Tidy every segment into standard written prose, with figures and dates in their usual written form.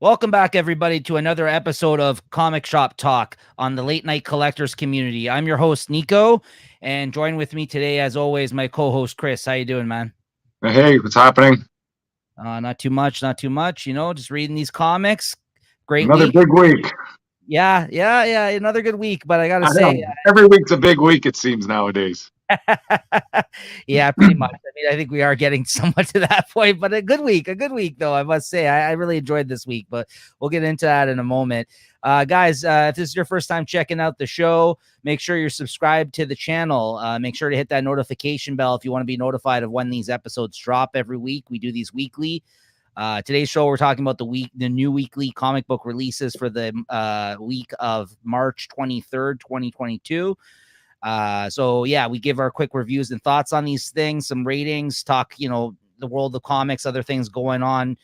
Welcome back, everybody, to another episode of Comic Shop Talk on the Late Night Collectors community. I'm your host, Nico, and join with me today, as always, my co-host, Chris. How you doing, man? Hey, what's happening? Not too much, not too much. Just reading these comics. Great Another week. big week. Yeah. Another good week, but I got to I say, know. Every week's a big week, it seems nowadays. yeah, pretty much. I think we are getting somewhat to that point, but a good week, though, I must say. I really enjoyed this week, but we'll get into that in a moment. Guys, if this is your first time checking out the show, make sure you're subscribed to the channel. Make sure to hit that notification bell if you want to be notified of when these episodes drop every week. We do these weekly. Today's show, we're talking about the new weekly comic book releases for the week of March 23rd, 2022. So yeah, we give our quick reviews and thoughts on these things, some ratings, talk, the world of comics, other things going on,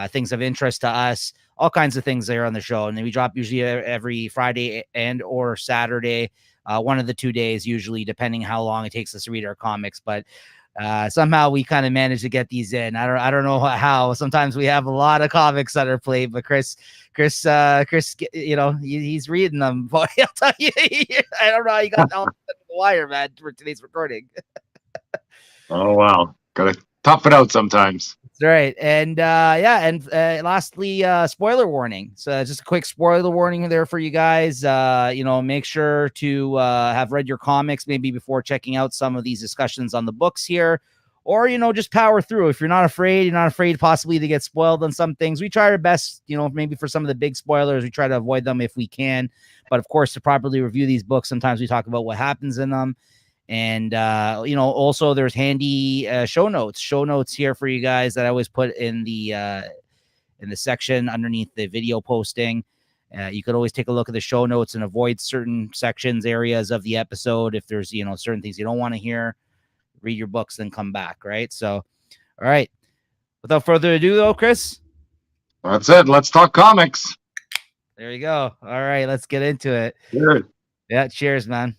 things of interest to us, all kinds of things there on the show. And then we drop usually every Friday and or Saturday, one of the 2 days, usually, depending how long it takes us to read our comics. But somehow we kind of manage to get these in. I don't know how. Sometimes we have a lot of comics that are played, but Chris, he's reading them. But I'll tell you, I don't know how you got all the wire, man, for today's recording. Oh, wow. Gotta tough it out sometimes. That's right. And lastly, spoiler warning. So just a quick spoiler warning there for you guys. Make sure to have read your comics maybe before checking out some of these discussions on the books here. Or, just power through. If you're not afraid possibly to get spoiled on some things. We try our best, maybe for some of the big spoilers, we try to avoid them if we can. But of course, to properly review these books, sometimes we talk about what happens in them. And also there's handy show notes here for you guys that I always put in the section underneath the video posting. You could always take a look at the show notes and avoid certain sections, areas of the episode. If there's certain things you don't want to hear, read your books, then come back. Right. So, all right, without further ado, though, Chris, That's it. Let's talk comics. there you go. All right, let's get into it. Good. Yeah, cheers, man.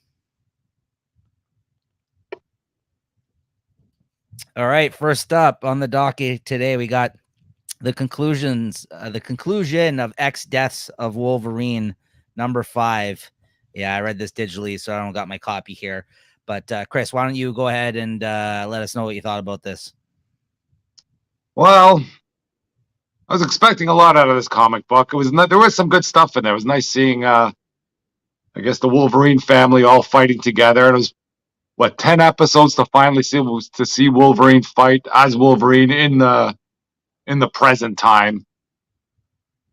All right, first up on the docket today, we got the conclusion of X Deaths of Wolverine number 5. Yeah, I read this digitally, so I don't got my copy here. But Chris, why don't you go ahead and let us know what you thought about this? Well, I was expecting a lot out of this comic book. There was some good stuff in there. It was nice seeing, I guess, the Wolverine family all fighting together. And it was 10 episodes to finally see Wolverine fight as Wolverine in the present time.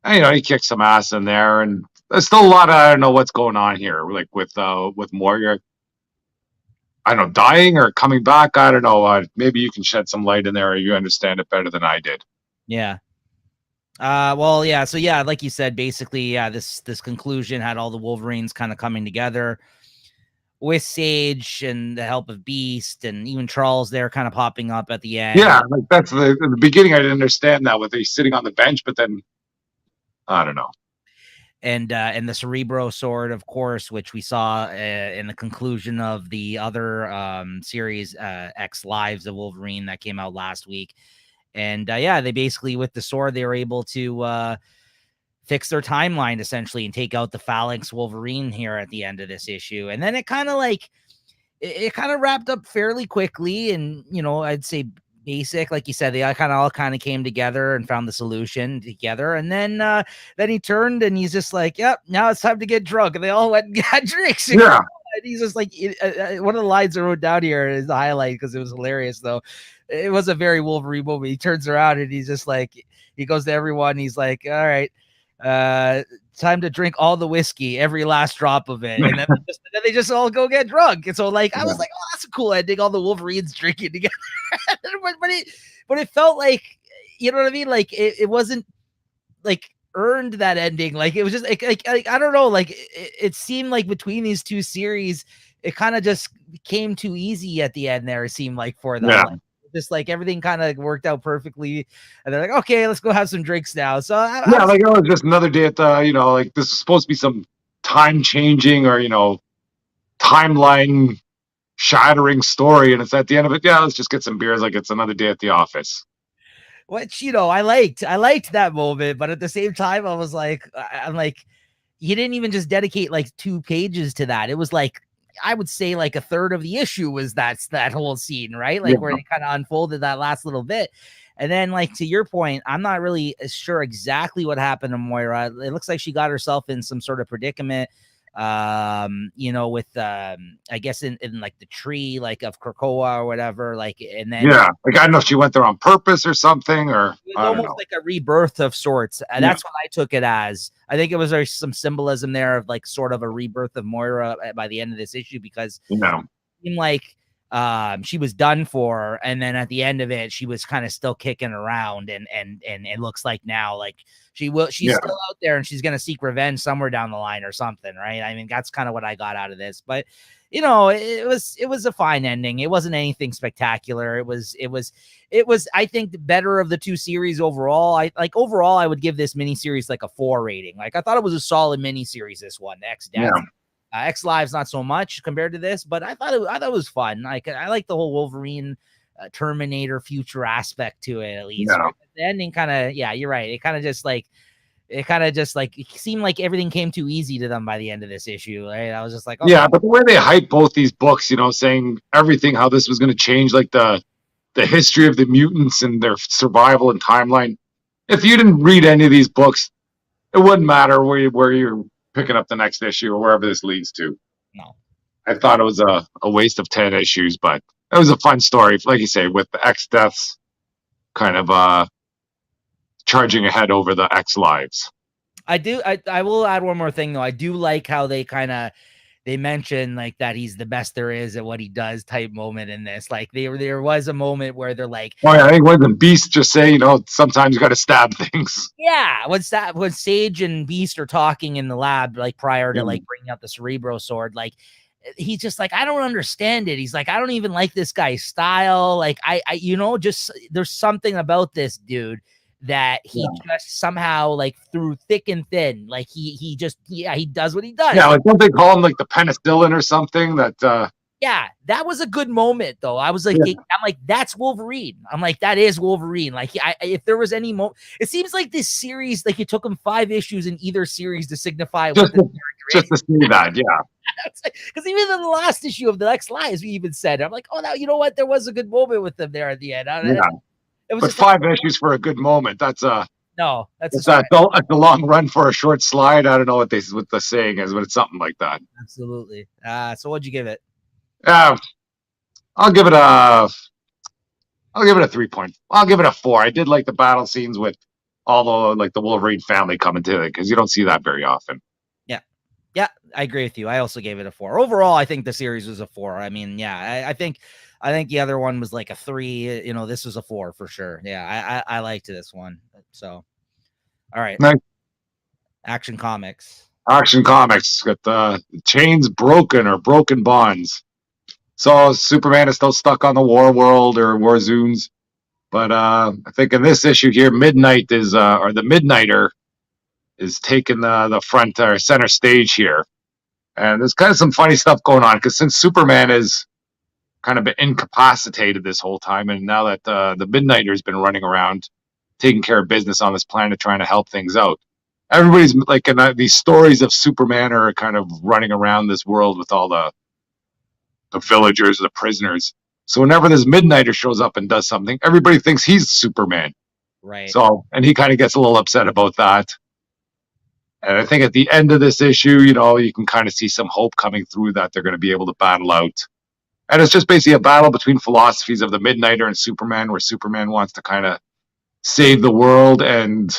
And, he kicked some ass in there, and there's still a lot of, I don't know what's going on here, like with Moira, I don't know, dying or coming back. I don't know. Maybe you can shed some light in there, or you understand it better than I did. Yeah. Well, yeah. So yeah, like you said, basically, yeah, this conclusion had all the Wolverines kind of coming together with Sage and the help of Beast, and even Charles there kind of popping up at the end. Yeah, like that's in the beginning. I didn't understand that with he's sitting on the bench, but then I don't know. And the Cerebro sword, of course, which we saw in the conclusion of the other series, X Lives of Wolverine, that came out last week. And they basically, with the sword, they were able to fix their timeline essentially and take out the Phalanx Wolverine here at the end of this issue. And then it kind of it kind of wrapped up fairly quickly, and I'd say basic, like you said, they all kind of came together and found the solution together. And then he turned and he's just like, yep, now it's time to get drunk. And they all went and got drinks. Yeah. And he's just like, one of the lines I wrote down here is the highlight because it was hilarious, though. It was a very Wolverine moment. He turns around and he's just like, he goes to everyone. He's like, all right, time to drink all the whiskey, every last drop of it. And then they just all go get drunk. And so I was like, oh, that's a cool ending. All the Wolverines drinking together. but it felt like, you know what I mean? Like it wasn't like earned, that ending. Like it was just like I don't know. Like it seemed like between these two series, it kind of just came too easy at the end there. It seemed like for them. Yeah. Just like everything kind of worked out perfectly, and they're like, okay, let's go have some drinks now. So like it was just another day at the, like this is supposed to be some time changing or timeline shattering story, and it's at the end of it. Yeah, let's just get some beers. Like it's another day at the office. which I liked that moment, but at the same time, I was like, I'm like, he didn't even just dedicate like 2 pages to that. It was like, I would say like a third of the issue was that whole scene, right? Like where they kind of unfolded that last little bit. And then, like, to your point, I'm not really sure exactly what happened to Moira. It looks like she got herself in some sort of predicament, with I guess in like the tree, like of Krakoa or whatever. Like, and then like I don't know if she went there on purpose or something, or it was almost like a rebirth of sorts. That's what I took it as. I think it was some symbolism there of like sort of a rebirth of Moira by the end of this issue, because it seemed like she was done for, and then at the end of it she was kind of still kicking around, and it looks like now like she's still out there, and she's gonna seek revenge somewhere down the line or something, right? I mean, that's kind of what I got out of this. But it was a fine ending. It wasn't anything spectacular. It was I think better of the 2 series overall. Overall I would give this miniseries like a 4 rating. Like, I thought it was a solid miniseries, this one, X Death. X Lives not so much compared to this, but I thought it was fun. Like, I like the whole Wolverine Terminator future aspect to it, at least. Right? The ending kind of, you're right. It kind of just like it seemed like everything came too easy to them by the end of this issue. Right? I was just like, okay. But the way they hyped both these books, saying everything, how this was going to change, like the history of the mutants and their survival and timeline. If you didn't read any of these books, it wouldn't matter where you're picking up the next issue or wherever this leads to. No, I thought it was a waste of 10 issues, but it was a fun story, like you say, with the X Deaths kind of charging ahead over the X Lives. I will add one more thing though. I do like how they mention like that he's the best there is at what he does type moment in this. Like, there was a moment where they're like, I think when the Beast just say, sometimes you got to stab things. Yeah, when Sage and Beast are talking in the lab, like prior to like bringing out the Cerebro sword, like he's just like, I don't understand it. He's like, I don't even like this guy's style. Like, I just there's something about this dude that he just somehow, like, through thick and thin, like he does what he does. Yeah, like, don't they call him like the penicillin or something? That was a good moment though. I was like, I'm like, that's Wolverine. I'm like, that is Wolverine. Like, if there was any moment, it seems like this series, like, it took him 5 issues in either series to signify just to see that, because even in the last issue of the X Lives, we even said, I'm like, oh, now you know what? There was a good moment with them there at the end. It was but 5 issues for a good moment. That's a long run for a short slide. I don't know what the saying is, but it's something like that. Absolutely. So what'd you give it? I'll give it a 3 point. I'll give it a 4. I did like the battle scenes with all the Wolverine family coming to it, because you don't see that very often. Yeah, I agree with you. I also gave it a 4. Overall, I think the series was a 4. I mean, I think the other one was like a 3. This was a 4 for sure. Yeah, I liked this one. So, all right. Nice. Action Comics got the chains broken, or broken bonds. So Superman is still stuck on the War World or War Zoons. But I think in this issue here, Midnight is or the Midnighter is taking the front or center stage here. And there's kind of some funny stuff going on, because since Superman is kind of been incapacitated this whole time, and now that the Midnighter's been running around taking care of business on this planet, trying to help things out, everybody's like, these stories of Superman are kind of running around this world with all the villagers, the prisoners. So whenever this Midnighter shows up and does something, everybody thinks he's Superman. Right. So, and he kind of gets a little upset about that. And I think at the end of this issue, you can kind of see some hope coming through, that they're going to be able to battle out. And it's just basically a battle between philosophies of the Midnighter and Superman, where Superman wants to kind of save the world, and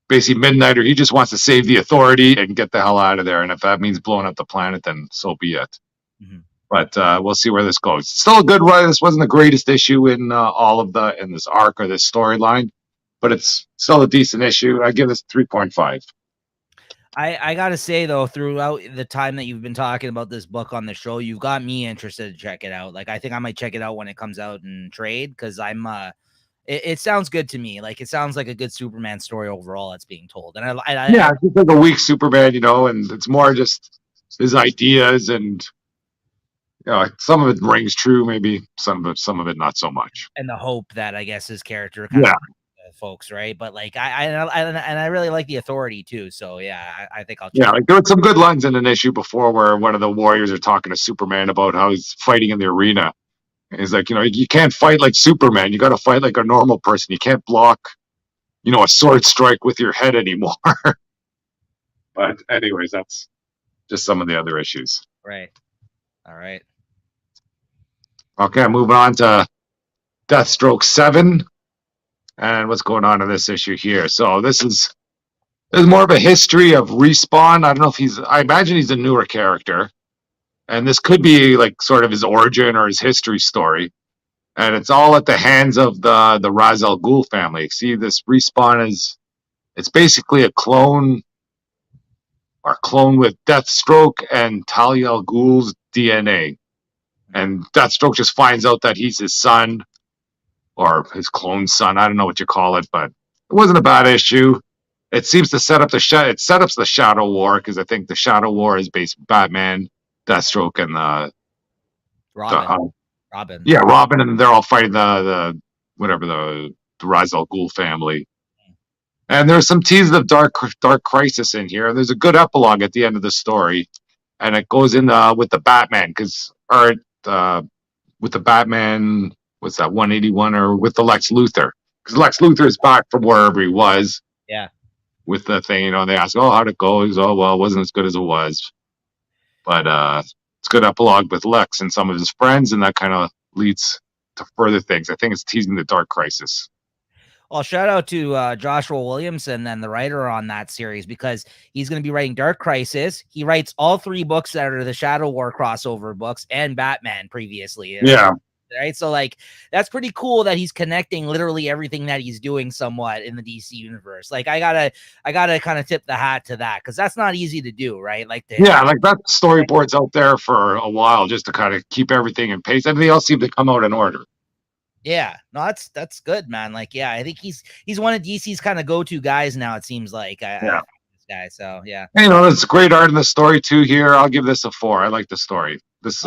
basically Midnighter, he just wants to save the Authority and get the hell out of there. And if that means blowing up the planet, then so be it. Mm-hmm. But we'll see where this goes. Still a good run. This wasn't the greatest issue in in this arc or this storyline, but it's still a decent issue. I give this 3.5. I gotta say though, throughout the time that you've been talking about this book on the show, you've got me interested to check it out. Like, I think I might check it out when it comes out in trade, because I'm it sounds good to me. Like, it sounds like a good Superman story overall that's being told. And it's just like a weak Superman, and it's more just his ideas, and you know, some of it rings true, maybe some of it not so much. And the hope that I guess his character kind Yeah, of folks, right? But like I really like the authority too. So yeah, I think I'll yeah. check. Like there was some good lines in an issue before where one of the warriors are talking to Superman about how he's fighting in the arena. And he's like, you know, you can't fight like Superman. You got to fight like a normal person. You can't block, you know, a sword strike with your head anymore. But anyways, that's just some of the other issues. Right. All right. Okay, moving on to Deathstroke 7 and what's going on in this issue here. So there's more of a history of Respawn. I don't know if I imagine he's a newer character. And this could be like sort of his origin or his history story. And it's all at the hands of the Ra's al Ghul family. See, this Respawn it's basically a clone with Deathstroke and Talia al Ghul's DNA. And Deathstroke just finds out that he's his son or his clone son. I don't know what you call it, but it wasn't a bad issue. It seems to set up the Shadow War because I think the Shadow War is based Batman, Deathstroke, and Robin. Yeah, Robin, and they're all fighting the whatever the Ra's al Ghul family. And there's some teases of Dark Crisis in here. There's a good epilogue at the end of the story, and it goes in with the Batman with the Batman. What's that 181 or with the Lex Luthor? Because Lex Luthor is back from wherever he was. Yeah. With the thing, you know, they ask, "Oh, how'd it go?" He's, "Oh, well, it wasn't as good as it was." But it's good epilogue with Lex and some of his friends, and that kind of leads to further things. I think it's teasing the Dark Crisis. Well, shout out to Joshua Williamson, then the writer on that series, because he's going to be writing Dark Crisis. He writes all 3 books that are the Shadow War crossover books and Batman previously. Yeah. Right. So like, that's pretty cool that he's connecting literally everything that he's doing somewhat in the DC universe. Like I gotta kind of tip the hat to that. Cause that's not easy to do. Right. Like like that storyboard's out there for a while just to kind of keep everything in pace. Everything else seemed to come out in order. Yeah, no, that's good, man. Like, yeah, I think he's one of DC's kind of go-to guys now. It seems like this guy. So yeah, and, you know, there's great art in the story too. Here, I'll give this a 4. I like the story. This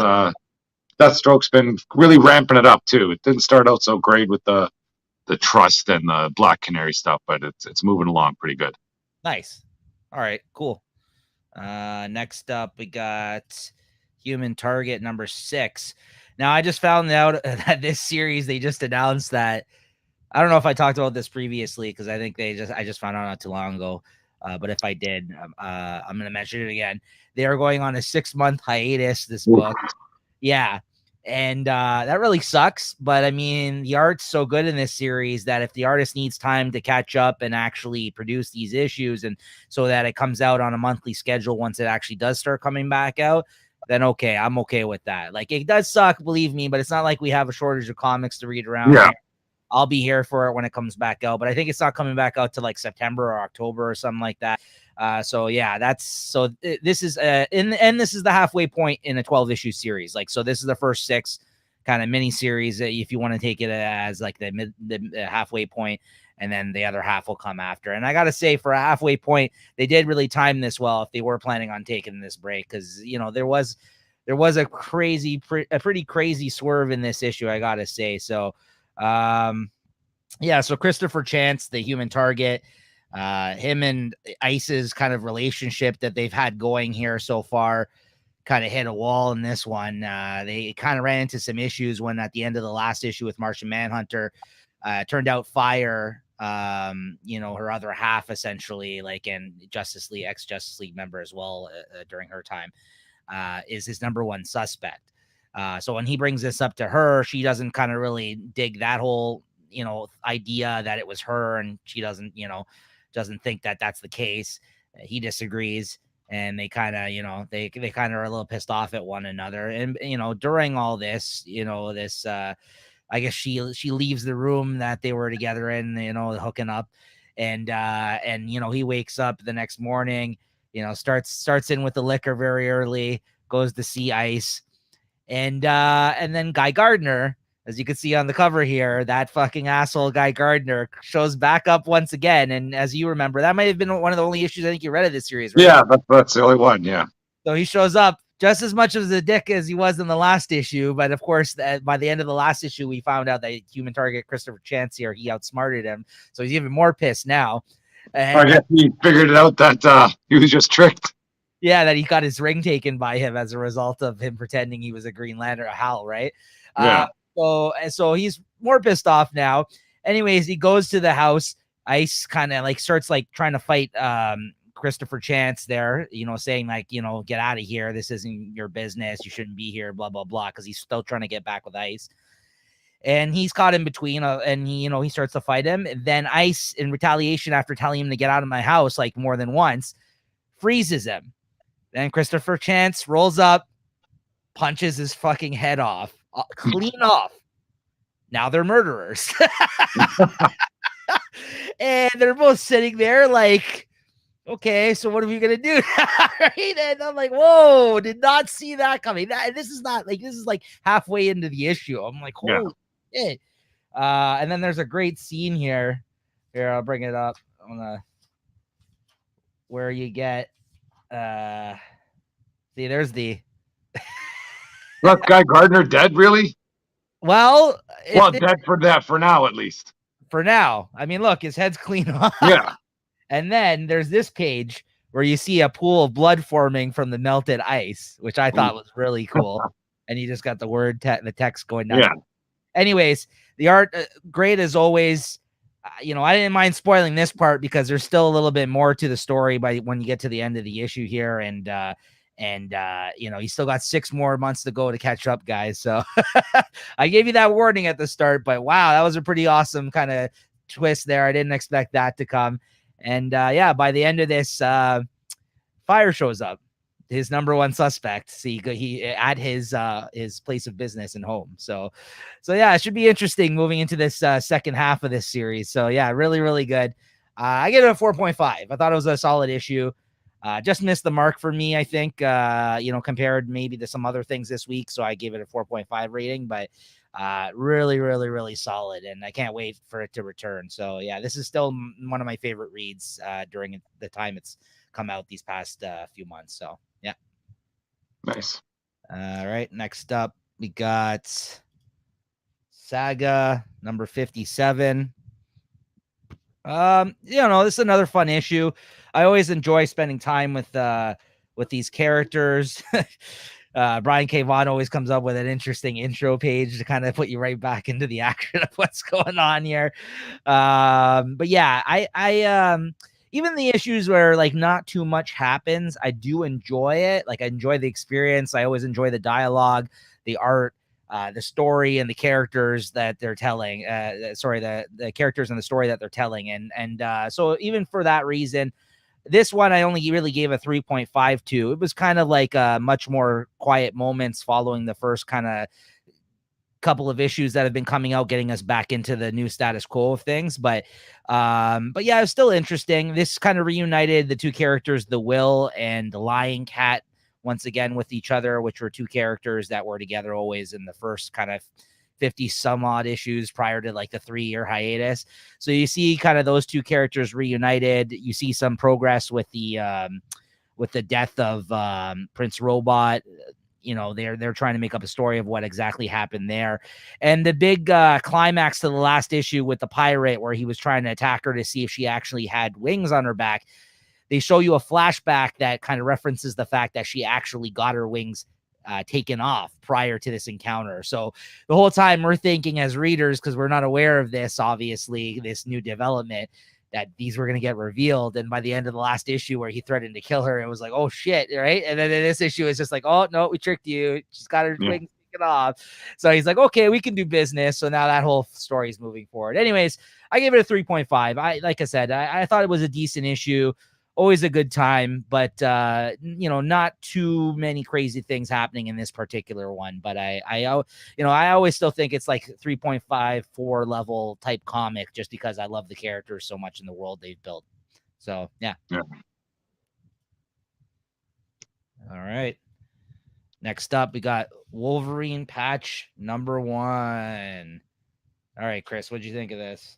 Deathstroke's been really ramping it up too. It didn't start out so great with the Trust and the Black Canary stuff, but it's moving along pretty good. Nice. All right, cool. Next up, we got Human Target number 6. Now, I just found out that this series, they just announced that, I don't know if I talked about this previously, because I think I just found out not too long ago. But if I did, I'm going to mention it again. They are going on a 6-month hiatus, this book. Yeah. And that really sucks. But I mean, the art's so good in this series that if the artist needs time to catch up and actually produce these issues, and so that it comes out on a monthly schedule once it actually does start coming back out, then okay, I'm okay with that. Like, it does suck, believe me, but it's not like we have a shortage of comics to read around. Yeah. I'll be here for it when it comes back out, but I think it's not coming back out to like September or October or something like that. So yeah, this is this is the halfway point in a 12-issue series. Like, so this is the first 6 kind of mini series, if you want to take it as like the halfway point, and then the other half will come after. And I got to say, for a halfway point, they did really time this well if they were planning on taking this break, because, you know, there was a pretty crazy swerve in this issue, I got to say. So, yeah, so Christopher Chance, the Human Target, him and Ice's kind of relationship that they've had going here so far kind of hit a wall in this one. They kind of ran into some issues when at the end of the last issue with Martian Manhunter, turned out Fire, her other half, essentially, like, and Justice League, ex-Justice League member as well, during her time, is his number 1 suspect. So when he brings this up to her, she doesn't kind of really dig that whole, idea that it was her, and she doesn't think that that's the case. He disagrees, and they kind of, they kind of are a little pissed off at one another. And, during all this, I guess she leaves the room that they were together in, hooking up, and he wakes up the next morning, starts in with the liquor very early, goes to see Ice, and then Guy Gardner, as you can see on the cover here, that fucking asshole Guy Gardner shows back up once again. And as you remember, that might have been one of the only issues I think you read of this series, right? Yeah, that's the only one. Yeah. So he shows up just as much of a dick as he was in the last issue. But of course, by the end of the last issue, we found out that Human Target Christopher Chance here, he outsmarted him. So he's even more pissed now. And I guess he figured it out that he was just tricked. yeah, that he got his ring taken by him as a result of him pretending he was a Green Lantern, a Hal, right? Yeah. So he's more pissed off now. Anyways, he goes to the house. Ice kind of like starts like trying to fight Christopher Chance there, saying like, get out of here. This isn't your business. You shouldn't be here, blah, blah, blah. Because he's still trying to get back with Ice. And he's caught in between and he starts to fight him. And then Ice, in retaliation, after telling him to get out of my house like more than once, freezes him. Then Christopher Chance rolls up, punches his fucking head off, clean off. Now they're murderers. And they're both sitting there like, okay, so what are we going to do? Right? And I'm like, whoa, did not see that coming. This is like halfway into the issue. I'm like, holy shit. And then there's a great scene here. Here, I'll bring it up. Where you get, see, there's the. That Guy Gardner dead, really? Well, dead for that, for now, at least. For now. I mean, look, his head's clean off. Yeah. And then there's this page where you see a pool of blood forming from the melted ice, which I thought was really cool. And you just got the text going down. Yeah. Anyways, the art, great as always. I didn't mind spoiling this part because there's still a little bit more to the story by when you get to the end of the issue here. And you still got 6 more months to go to catch up, guys. So I gave you that warning at the start, but wow, that was a pretty awesome kind of twist there. I didn't expect that to come. And by the end of this, Fire shows up, his number one suspect. See, he at his place of business and home. So yeah, it should be interesting moving into this second half of this series. So yeah, really, really good. I give it a 4.5. I thought it was a solid issue. Just missed the mark for me, I think, compared maybe to some other things this week. So I gave it a 4.5 rating, but really, really, really solid. And I can't wait for it to return. So yeah, this is still one of my favorite reads during the time it's come out these past few months. So yeah. Nice. All right. Next up, we got Saga number 57. This is another fun issue. I always enjoy spending time with these characters. Brian K. Vaughan always comes up with an interesting intro page to kind of put you right back into the action of what's going on here. But yeah, I even the issues where like not too much happens, I do enjoy it. Like I enjoy the experience. I always enjoy the dialogue, the art, the story, and the characters that they're telling. The characters and the story that they're telling. And so even for that reason, this one I only really gave a 3.52. It was kind of like much more quiet moments following the first kind of couple of issues that have been coming out, getting us back into the new status quo of things. But yeah, it was still interesting. This kind of reunited the two characters, the Will and the Lying Cat, once again with each other, which were two characters that were together always in the first kind of 50 some odd issues prior to like the 3-year hiatus. So you see kind of those two characters reunited. You see some progress with the death of Prince Robot. They're trying to make up a story of what exactly happened there. And the big climax to the last issue with the pirate, where he was trying to attack her to see if she actually had wings on her back. They show you a flashback that kind of references the fact that she actually got her wings taken off prior to this encounter. So the whole time we're thinking as readers, because we're not aware of this, obviously, this new development, that these were going to get revealed. And by the end of the last issue where he threatened to kill her, it was like, oh shit, right? And then in this issue, it's just like, oh no, we tricked you. She's got her wings taken off. So he's like, okay, we can do business. So now that whole story is moving forward. Anyways, I gave it a 3.5. Like I said, I thought it was a decent issue. Always a good time, but not too many crazy things happening in this particular one. But I always still think it's like 3.5, 4 level type comic, just because I love the characters so much in the world they've built. So yeah. Yeah. All right. Next up, we got Wolverine patch number 1. All right, Chris, what'd you think of this?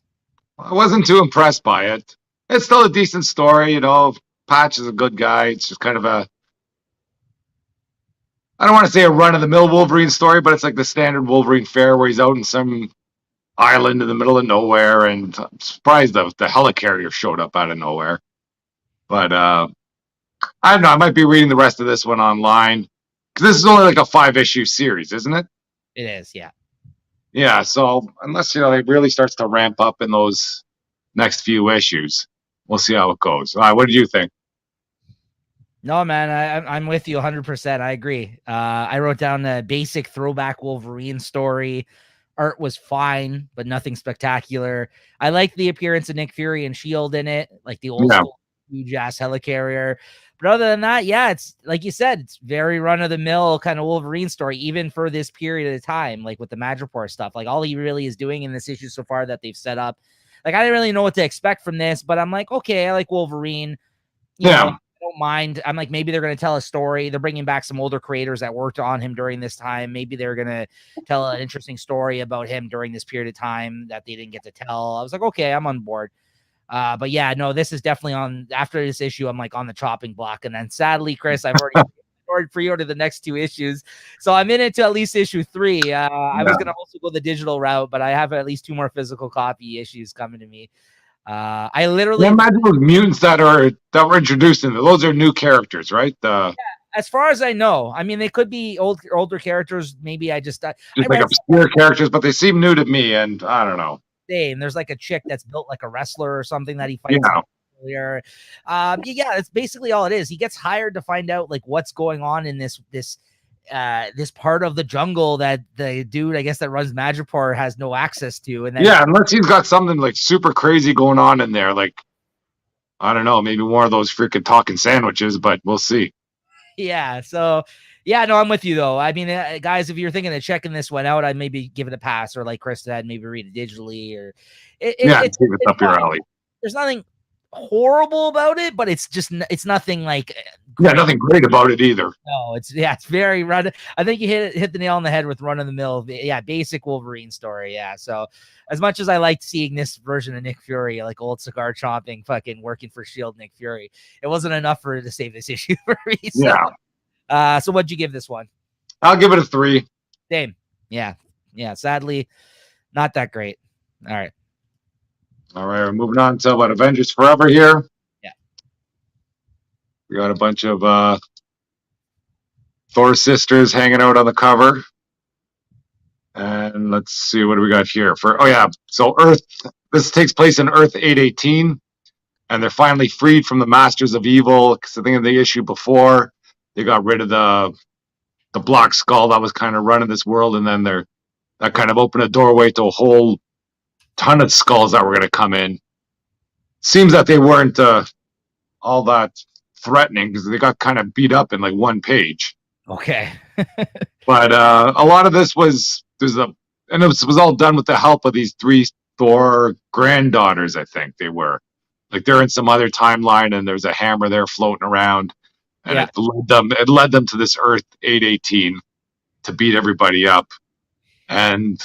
I wasn't too impressed by it. It's still a decent story, Patch is a good guy. It's just kind of I don't want to say a run of the mill Wolverine story, but it's like the standard Wolverine fare where he's out in some island in the middle of nowhere, and I'm surprised the helicarrier showed up out of nowhere. But I don't know. I might be reading the rest of this one online because this is only like a 5-issue series, isn't it? It is, yeah. Yeah. So unless it really starts to ramp up in those next few issues, we'll see how it goes. All right. What did you think? No, man, I'm with you 100%. I agree. I wrote down the basic throwback Wolverine story. Art was fine, but nothing spectacular. I like the appearance of Nick Fury and Shield in it, like the old school huge ass helicarrier. But other than that, yeah, it's like you said, it's very run of the mill kind of Wolverine story, even for this period of time, like with the Madripoor stuff. Like all he really is doing in this issue so far that they've set up. Like I didn't really know what to expect from this, but I'm like, okay, I like Wolverine. You know, I don't mind. I'm like, maybe they're going to tell a story. They're bringing back some older creators that worked on him during this time. Maybe they're going to tell an interesting story about him during this period of time that they didn't get to tell. I was like, okay, I'm on board. But yeah, no, this is definitely on after this issue. I'm like on the chopping block. And then sadly, Chris, I've already pre-ordered the next 2 issues. So I'm in it to at least issue 3. I was going to also go the digital route, but I have at least 2 more physical copy issues coming to me. I literally imagine those mutants that were introduced in there. Those are new characters, right? Yeah, as far as I know. I mean, they could be older characters. Maybe I just like obscure characters, but they seem new to me, and I don't know. And there's like a chick that's built like a wrestler or something that he fights earlier. Yeah, it's basically all it is. He gets hired to find out like what's going on in this part of the jungle that the dude, I guess, that runs Madripoor has no access to. And then unless he's got something like super crazy going on in there, like I don't know, maybe more of those freaking talking sandwiches, but we'll see. Yeah, so yeah, no, I'm with you though. I mean, guys, if you're thinking of checking this one out, I'd maybe give it a pass, or like Chris said, maybe read it digitally, or it's up your alley. There's nothing horrible about it, but it's nothing like nothing great about it either. No, it's very run. I think you hit the nail on the head with run of the mill. Yeah, basic Wolverine story. Yeah, so as much as I liked seeing this version of Nick Fury, like old cigar chomping, fucking working for Shield Nick Fury, it wasn't enough for it to save this issue for me. So. So what'd you give this one? I'll give it a 3. Same. Yeah. Sadly, not that great. All right, we're moving on to Avengers Forever here. Yeah. We got a bunch of Thor sisters hanging out on the cover. And let's see, what do we got here? So Earth, this takes place in Earth 818, and they're finally freed from the Masters of Evil, because I think in the issue before, they got rid of the Black Skull that was kind of running this world, and then that kind of opened a doorway to a whole ton of skulls that were going to come in. Seems that they weren't all that threatening because they got kind of beat up in like 1 page. Okay. But a lot of this was and it was all done with the help of these 3 Thor granddaughters. I think they were like they're in some other timeline, and there's a hammer there floating around. And it led them to this Earth 818 to beat everybody up. And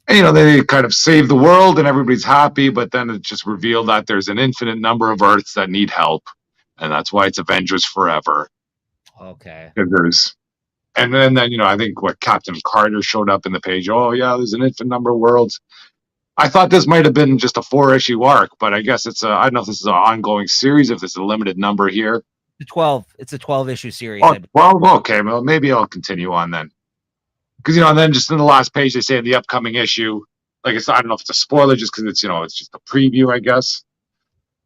they kind of save the world and everybody's happy, but then it just revealed that there's an infinite number of Earths that need help. And that's why it's Avengers Forever. Okay. And then I think Captain Carter showed up in the page. Oh yeah, there's an infinite number of worlds. I thought this might have been just a 4-issue arc, but I guess it's I don't know if this is an ongoing series, if there's a limited number here. It's a 12-issue series. Oh, 12? Okay, well, maybe I'll continue on then. Because, and then just in the last page, they say in the upcoming issue, like, I don't know if it's a spoiler just because it's, it's just a preview, I guess.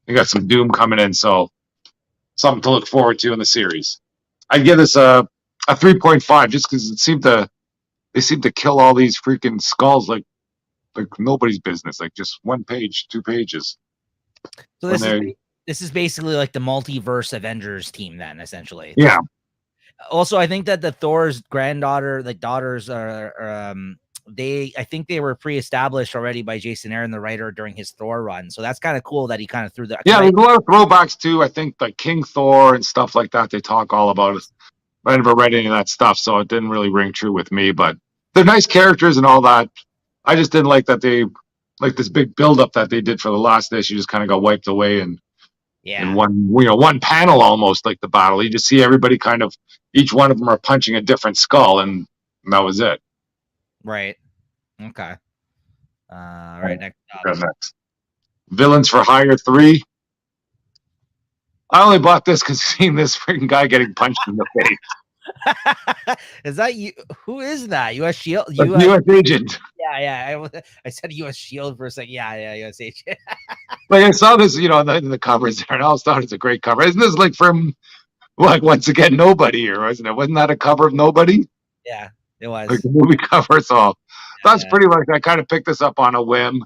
They got some Doom coming in, so something to look forward to in the series. I'd give this a 3.5 just because they seem to kill all these freaking skulls like nobody's business, like just 1 page, 2 pages. So this is basically like the multiverse Avengers team then, essentially. Yeah. Also, I think that the Thor's daughters are I think they were pre-established already by Jason Aaron, the writer, during his Thor run. So that's kind of cool that he kind of threw that. Yeah, there's a lot of throwbacks too. I think like King Thor and stuff like that. They talk all about it. I never read any of that stuff, so it didn't really ring true with me. But they're nice characters and all that. I just didn't like that this big build-up that they did for the last issue just kind of got wiped away in one panel almost, like the battle. You just see everybody kind of each one of them are punching a different skull, and that was it. Right. Okay. All right. Next Next. Villains for Hire 3. I only bought this because seeing this freaking guy getting punched in the face. Is that you? Who is that? U.S. Shield? U.S. agent. Yeah. I said U.S. Shield for a second. Yeah. U.S. agent. Like I saw this, in the covers there, and I always thought it's a great cover. Isn't this like from, like, once again, Nobody here, wasn't it? Wasn't that a cover of Nobody? Yeah, it was. Like the movie cover. So that's pretty much, I kind of picked this up on a whim.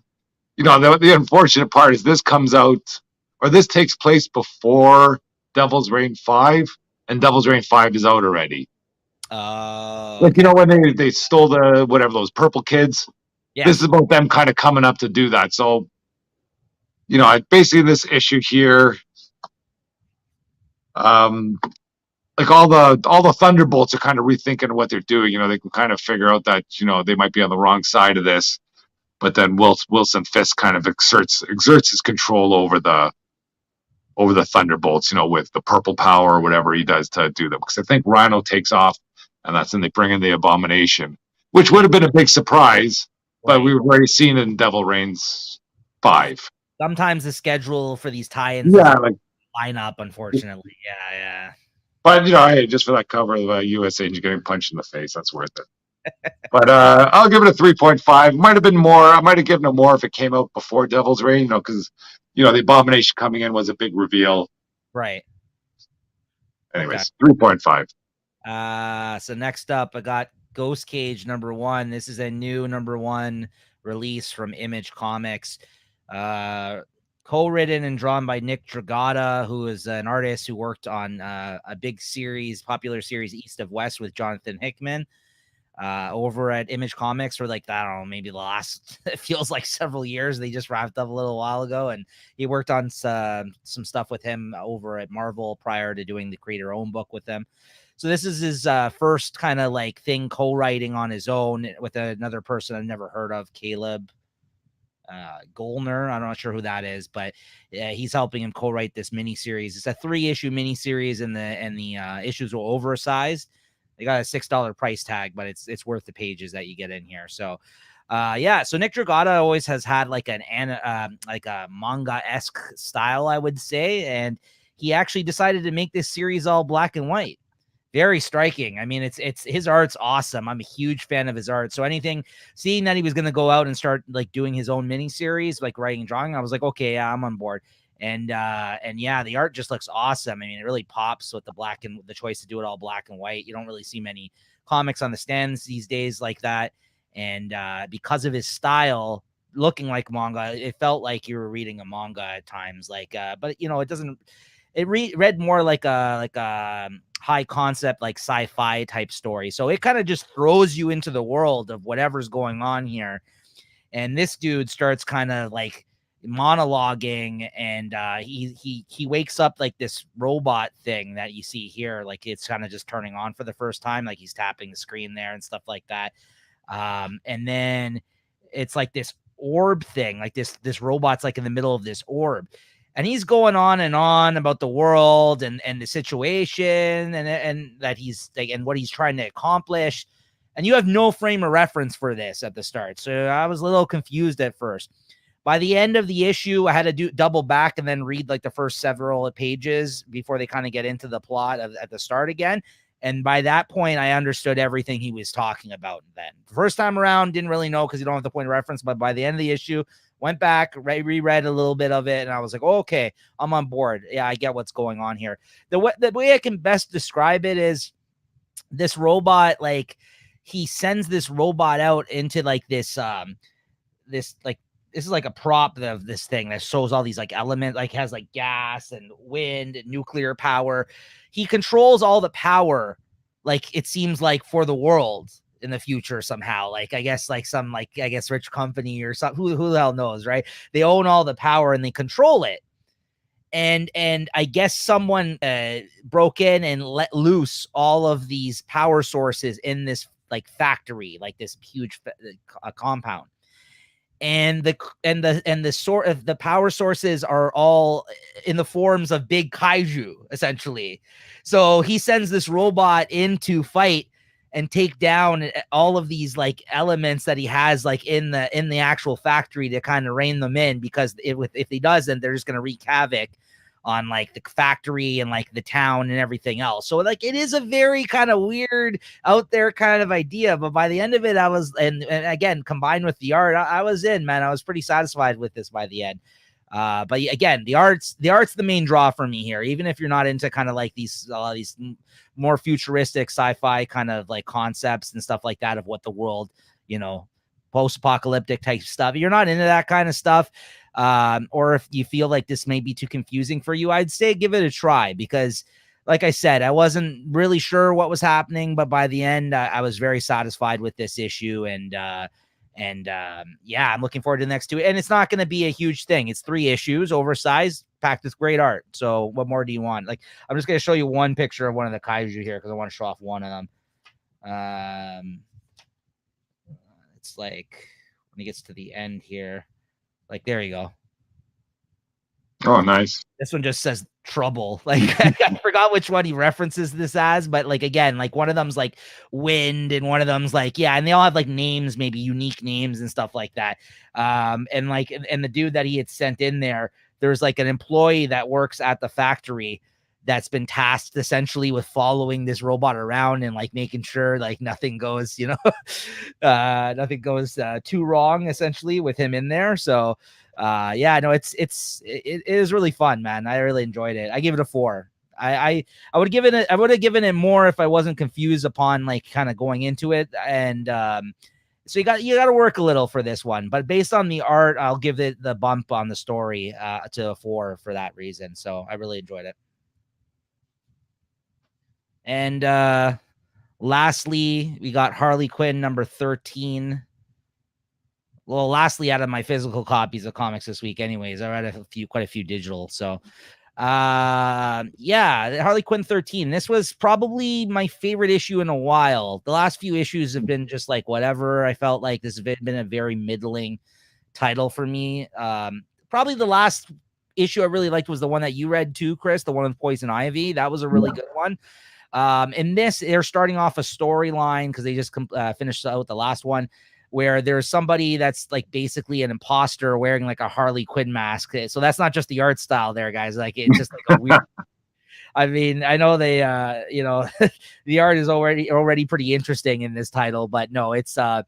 The unfortunate part is this comes out, or this takes place before Devil's Reign 5, and Devil's Reign 5 is out already. Like, when they stole those purple kids. Yeah. This is about them kind of coming up to do that. So, basically this issue here, like all the Thunderbolts are kind of rethinking what they're doing. They can kind of figure out that, they might be on the wrong side of this. But then Wilson Fisk kind of exerts his control over the Thunderbolts, with the purple power or whatever he does to do them. Because I think Rhino takes off, and that's when they bring in the Abomination, which would have been a big surprise, but we've already seen it in Devil Reigns 5. Sometimes the schedule for these tie-ins line up, unfortunately. Yeah. But, hey, just for that cover of a U.S. agent getting punched in the face, that's worth it. But I'll give it a 3.5. Might have been more. I might have given it more if it came out before Devil's Reign, because the Abomination coming in was a big reveal. Right. Anyways, 3.5. So next up, I got Ghost Cage #1. This is a new #1 release from Image Comics. Co-written and drawn by Nick Dragotta, who is an artist who worked on a big popular series, East of West, with Jonathan Hickman. Over at Image Comics for like, I don't know, maybe the last, it feels like several years. They just wrapped up a little while ago, and he worked on some stuff with him over at Marvel prior to doing the Creator Own book with them. So this is his first kind of like thing co-writing on his own with another person I've never heard of, Caleb Golner. I'm not sure who that is, but he's helping him co-write this miniseries. It's a 3-issue miniseries, and the issues were oversized. They got a $6 price tag, but it's worth the pages that you get in here. So, so Nick Dragotta always has had like a manga-esque style, I would say, and he actually decided to make this series all black and white. Very striking. I mean, it's his art's awesome. I'm a huge fan of his art. So seeing that he was going to go out and start like doing his own mini series, like writing and drawing, I was like, okay, yeah, I'm on board. And the art just looks awesome. I mean, it really pops with the choice to do it all black and white. You don't really see many comics on the stands these days like that. And because of his style looking like manga, it felt like you were reading a manga at times. But it doesn't. It read more like a high concept, like sci-fi type story. So it kind of just throws you into the world of whatever's going on here. And this dude starts kind of like monologuing, and he wakes up like this robot thing that you see here, like it's kind of just turning on for the first time, like he's tapping the screen there and stuff like that. And then it's like this orb thing, like this robot's like in the middle of this orb, and he's going on and on about the world and the situation and that he's like, and what he's trying to accomplish. And you have no frame of reference for this at the start. So I was a little confused at first. By the end of the issue, I had to double back and then read like the first several pages before they kind of get into the plot at the start again. And by that point, I understood everything he was talking about. Then the first time around, didn't really know because you don't have the point of reference. But by the end of the issue, went back, reread a little bit of it, and I was like, oh, okay, I'm on board. Yeah, I get what's going on here. The way I can best describe it is this robot, like he sends this robot out into like this this is like a prop of this thing that shows all these like elements, like has like gas and wind and nuclear power. He controls all the power, like it seems like, for the world in the future somehow. Like I guess like some rich company or something. Who the hell knows, right? They own all the power and they control it. And I guess someone broke in and let loose all of these power sources in this like factory, like this huge compound. and the sort of the power sources are all in the forms of big kaiju, essentially. So he sends this robot in to fight and take down all of these like elements that he has like in the actual factory to kind of rein them in, because if he doesn't, they're just going to wreak havoc on like the factory and like the town and everything else. So like it is a very kind of weird out there kind of idea, but by the end of it, I was, and again, combined with the art, I was in, man. I was pretty satisfied with this by the end. But again, the art's the main draw for me here, even if you're not into kind of like these more futuristic sci-fi kind of like concepts and stuff like that of what the world, you know, post-apocalyptic type stuff. You're not into that kind of stuff. Or if you feel like this may be too confusing for you, I'd say give it a try, because like I said, I wasn't really sure what was happening, but by the end, I was very satisfied with this issue. And yeah, I'm looking forward to the next two. And it's not going to be a huge thing. It's 3 issues, oversized, packed with great art. So what more do you want? Like, I'm just going to show you one picture of one of the kaiju here, because I want to show off one of them. It's like when he gets to the end here, like, there you go. Oh, nice. This one just says trouble. Like, I forgot which one he references this as, but like, again, like one of them's like wind and one of them's like, yeah. And they all have like names, maybe unique names and stuff like that. And like, and the dude that he had sent in there's like an employee that works at the factory that's been tasked essentially with following this robot around and like making sure like nothing goes, you know, nothing goes too wrong essentially with him in there. So yeah, no, it is really fun, man. I really enjoyed it. I give it a 4. I would have given it more if I wasn't confused upon like kind of going into it. And so you got to work a little for this one, but based on the art, I'll give it the bump on the story to a 4 for that reason. So I really enjoyed it. And lastly, we got Harley Quinn number 13. Well, lastly, out of my physical copies of comics this week, anyways, I read quite a few digital. So, yeah, Harley Quinn 13. This was probably my favorite issue in a while. The last few issues have been just like whatever. I felt like this has been a very middling title for me. Probably the last issue I really liked was the one that you read too, Chris, the one with Poison Ivy. That was a really good one. In this, they're starting off a storyline because they just finished out the last one, where there's somebody that's like basically an imposter wearing like a Harley Quinn mask. So that's not just the art style there, guys. Like, it's just like a weird. I mean, I know they, you know, the art is already pretty interesting in this title, but no, it's like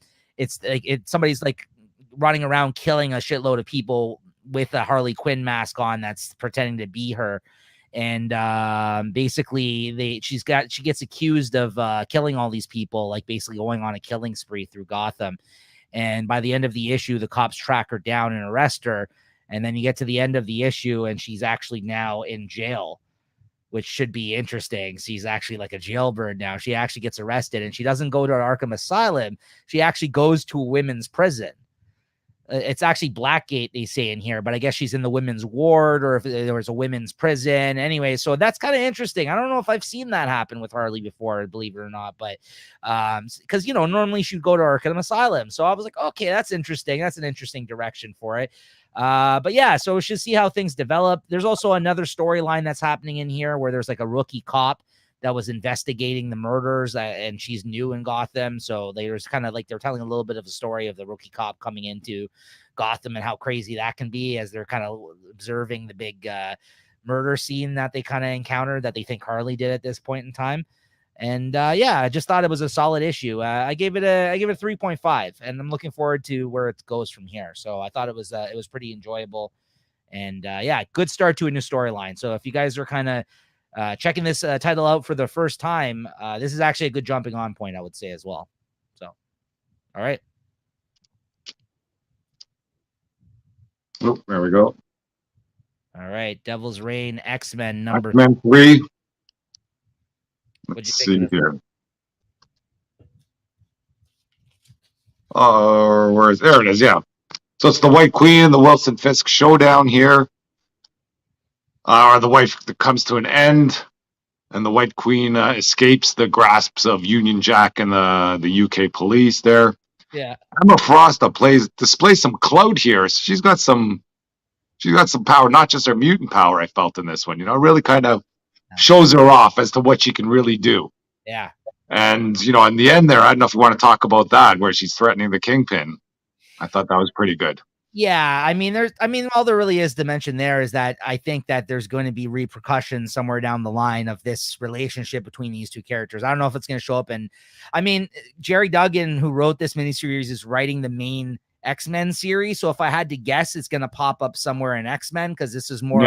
somebody's like running around killing a shitload of people with a Harley Quinn mask on that's pretending to be her. And basically she gets accused of killing all these people, like basically going on a killing spree through Gotham. And by the end of the issue, the cops track her down and arrest her. And then you get to the end of the issue and she's actually now in jail, which should be interesting. She's actually like a jailbird now. She actually gets arrested and she doesn't go to an Arkham Asylum. She actually goes to a women's prison. It's actually Blackgate, they say in here, but I guess she's in the women's ward, or if there was a women's prison. Anyway, so that's kind of interesting. I don't know if I've seen that happen with Harley before, believe it or not, but because, you know, normally she'd go to Arkham Asylum. So I was like, okay, that's interesting. That's an interesting direction for it. But yeah, so we should see how things develop. There's also another storyline that's happening in here where there's like a rookie cop that was investigating the murders, and she's new in Gotham. So there's kind of like, they're telling a little bit of a story of the rookie cop coming into Gotham and how crazy that can be as they're kind of observing the big murder scene that they kind of encountered that they think Harley did at this point in time. And yeah, I just thought it was a solid issue. I gave it a 3.5, and I'm looking forward to where it goes from here. So I thought it was pretty enjoyable, and yeah, good start to a new storyline. So if you guys are kind of checking this title out for the first time, this is actually a good jumping on point, I would say, as well. So, all right. Oh, there we go. All right. Devil's Reign, X-Men number X-Men 3. Let's see here. There it is. Yeah. So it's the White Queen and the Wilson Fisk showdown here. The wife comes to an end, and the White Queen escapes the grasps of Union Jack and the UK police there. Yeah. Emma Frost displays some clout here. She's got some power, not just her mutant power. I felt in this one, really kind of shows her off as to what she can really do. Yeah. And in the end, there, I don't know if you want to talk about that, where she's threatening the Kingpin. I thought that was pretty good. Yeah, I mean, all there really is to mention there is that I think that there's going to be repercussions somewhere down the line of this relationship between these two characters. I don't know if it's going to show up. And I mean, Jerry Duggan, who wrote this miniseries, is writing the main X-Men series. So if I had to guess, it's going to pop up somewhere in X-Men, because this is more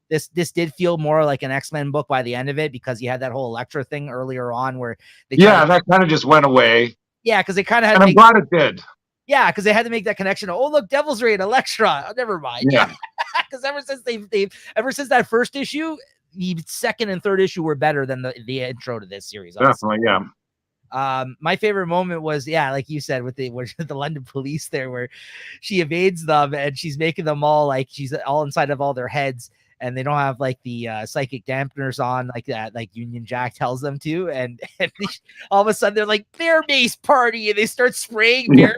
this did feel more like an X-Men book by the end of it, because you had that whole Elektra thing earlier on where that kind of just went away. Yeah, because they kind of had and I'm glad it did. Yeah, because they had to make that connection. Oh, look, Devil's Reign, Elektra. Oh, never mind. Yeah, because ever since that first issue, the second and third issue were better than the intro to this series. Honestly. Definitely, yeah. My favorite moment was, like you said, with the London police there, where she evades them and she's making them all like she's all inside of all their heads, and they don't have like the psychic dampeners on like that, like Union Jack tells them to, and all of a sudden they're like bear mace party, and they start spraying bear.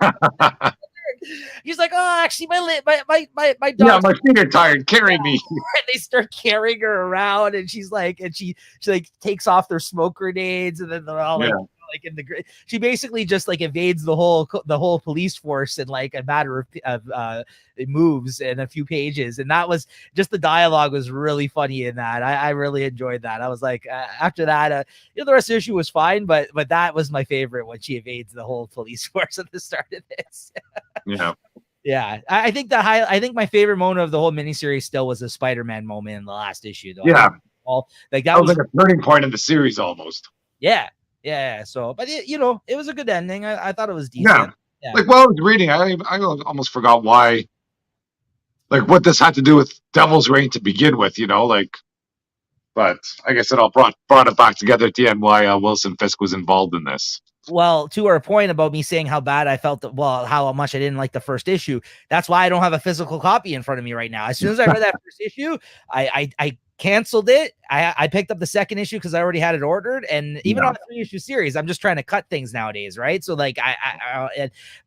He's like, oh, actually, my dog. Yeah, my feet are tired. Carry me. And they start carrying her around, and she's like, she like takes off their smoke grenades, and then they're all like in the. She basically just like evades the whole police force in like a matter of moves and a few pages, and that was just the dialogue was really funny in that. I really enjoyed that. I was like, after that, the rest of the issue was fine, but that was my favorite when she evades the whole police force at the start of this. Yeah, I think I think my favorite moment of the whole miniseries still was the Spider-Man moment in the last issue, though. Yeah, that was like a turning point in the series almost. Yeah. So, but it was a good ending. I thought it was decent. Yeah. Like while I was reading, I almost forgot why, like what this had to do with Devil's Reign to begin with, but I guess it all brought it back together at the end why Wilson Fisk was involved in this. Well, to our point about me saying how bad I felt, how much I didn't like the first issue, that's why I don't have a physical copy in front of me right now. As soon as I read that first issue, I canceled it. I picked up the second issue because I already had it ordered, and even on a 3-issue series, I'm just trying to cut things nowadays, right? So like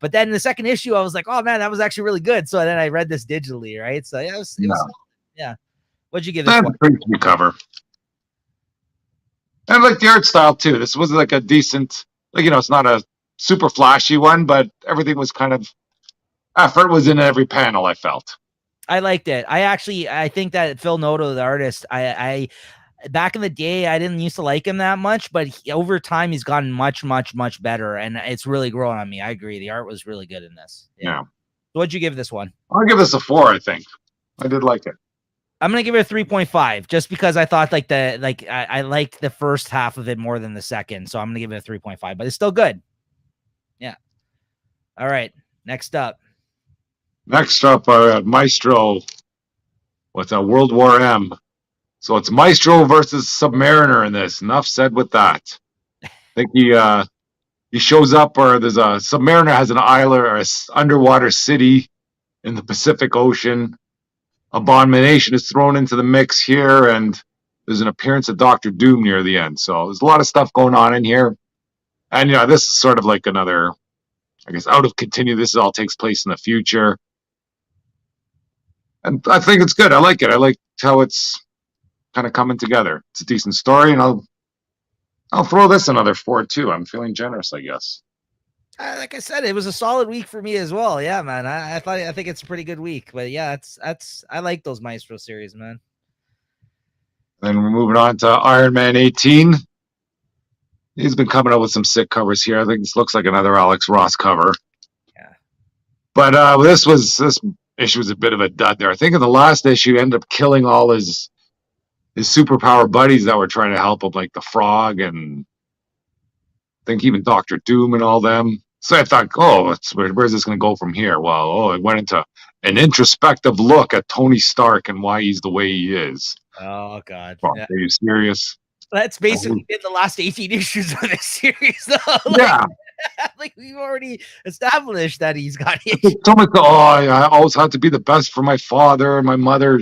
but then the second issue, I was like, oh man, that was actually really good. So then I read this digitally, right? So it was What'd you give this one? Pretty sweet cover. And like the art style too. This was like a decent, it's not a super flashy one, but everything was kind of effort was in every panel. I felt. I liked it. I think that Phil Noto, the artist, I back in the day, I didn't used to like him that much, but over time he's gotten much, much, much better, and it's really grown on me. I agree. The art was really good in this. Yeah. So what'd you give this one? I'll give this a 4. I think I did like it. I'm gonna give it a 3.5 just because I thought I liked the first half of it more than the second, so I'm gonna give it a 3.5. But it's still good. Yeah. All right. Next up, Maestro. What's a World War M? So it's Maestro versus Submariner in this. Enough said with that. I think he shows up, or there's a Submariner has an island or an underwater city in the Pacific Ocean. Abomination is thrown into the mix here, and there's an appearance of Doctor Doom near the end. So there's a lot of stuff going on in here, and this is sort of like another, I guess, out of continue. This all takes place in the future. And I think it's good. I like it. I like how it's kind of coming together. It's a decent story, and I'll throw this another 4 too. I'm feeling generous, I guess. Like I said, it was a solid week for me as well. Yeah, man. I think it's a pretty good week. But yeah, I like those Maestro series, man. Then we're moving on to Iron Man 18. He's been coming up with some sick covers here. I think this looks like another Alex Ross cover. Yeah. But this issue was a bit of a dud there. I think in the last issue, he ended up killing all his superpower buddies that were trying to help him, like the Frog and I think even Doctor Doom and all them. So I thought, where's this going to go from here? Well, it went into an introspective look at Tony Stark and why he's the way he is. Oh, God. Yeah. Are you serious? That's basically been the last 18 issues of this series, though. Like we've already established that he's got issues. I always had to be the best for my father and my mother.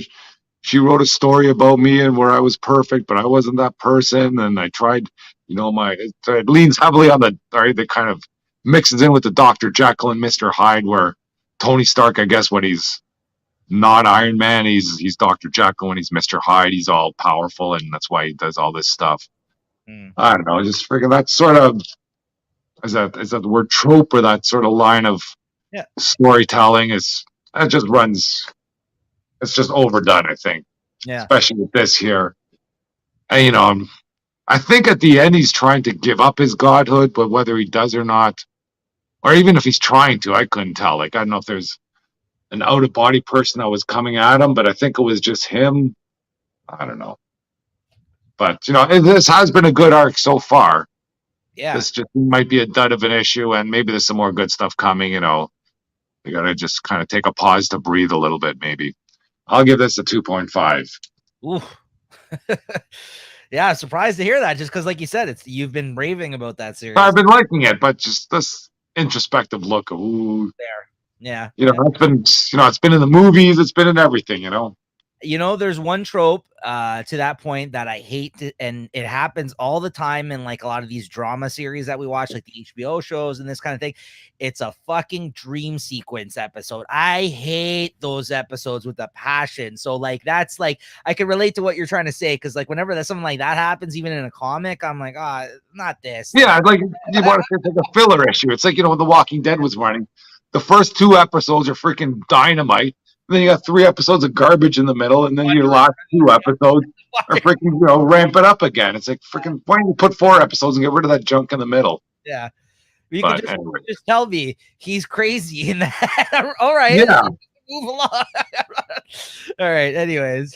She wrote a story about me and where I was perfect, but I wasn't that person. And I tried, it leans heavily on the kind of mixes in with the Dr. Jekyll and Mr. Hyde, where Tony Stark, I guess, when he's not Iron Man, he's Dr. Jekyll. When he's Mr. Hyde, he's all powerful, and that's why he does all this stuff. I don't know, just freaking that sort of is that the word trope, or that sort of line of storytelling is that just runs. It's just overdone, I think. Yeah, especially with this here. And I think at the end he's trying to give up his godhood, but whether he does or not, or even if he's trying to, I couldn't tell. Like, I don't know if there's an out of body person that was coming at him, but I think it was just him. I don't know. But this has been a good arc so far. Yeah, this just might be a dud of an issue, and maybe there's some more good stuff coming. We gotta just kind of take a pause to breathe a little bit. Maybe I'll give this a 2.5. Ooh. Yeah, surprised to hear that. Just because, like you said, you've been raving about that series. I've been liking it, but just this introspective look of there. Yeah, it's been it's been in the movies, it's been in everything. There's one trope to that point that I hate, and it happens all the time in like a lot of these drama series that we watch, like the HBO shows and this kind of thing. It's a fucking dream sequence episode. I hate those episodes with a passion. So like that's like I can relate to what you're trying to say, because like whenever there's something like that happens, even in a comic, I'm like, not this. Yeah, like you want to say it's like a filler issue. It's like when The Walking Dead was running, the first 2 episodes are freaking dynamite. And then you got 3 episodes of garbage in the middle, and then your last 2 episodes are freaking ramp it up again. It's like freaking why don't you put 4 episodes and get rid of that junk in the middle? Yeah, you can just tell me he's crazy in that. All right, yeah. Move along. All right. Anyways,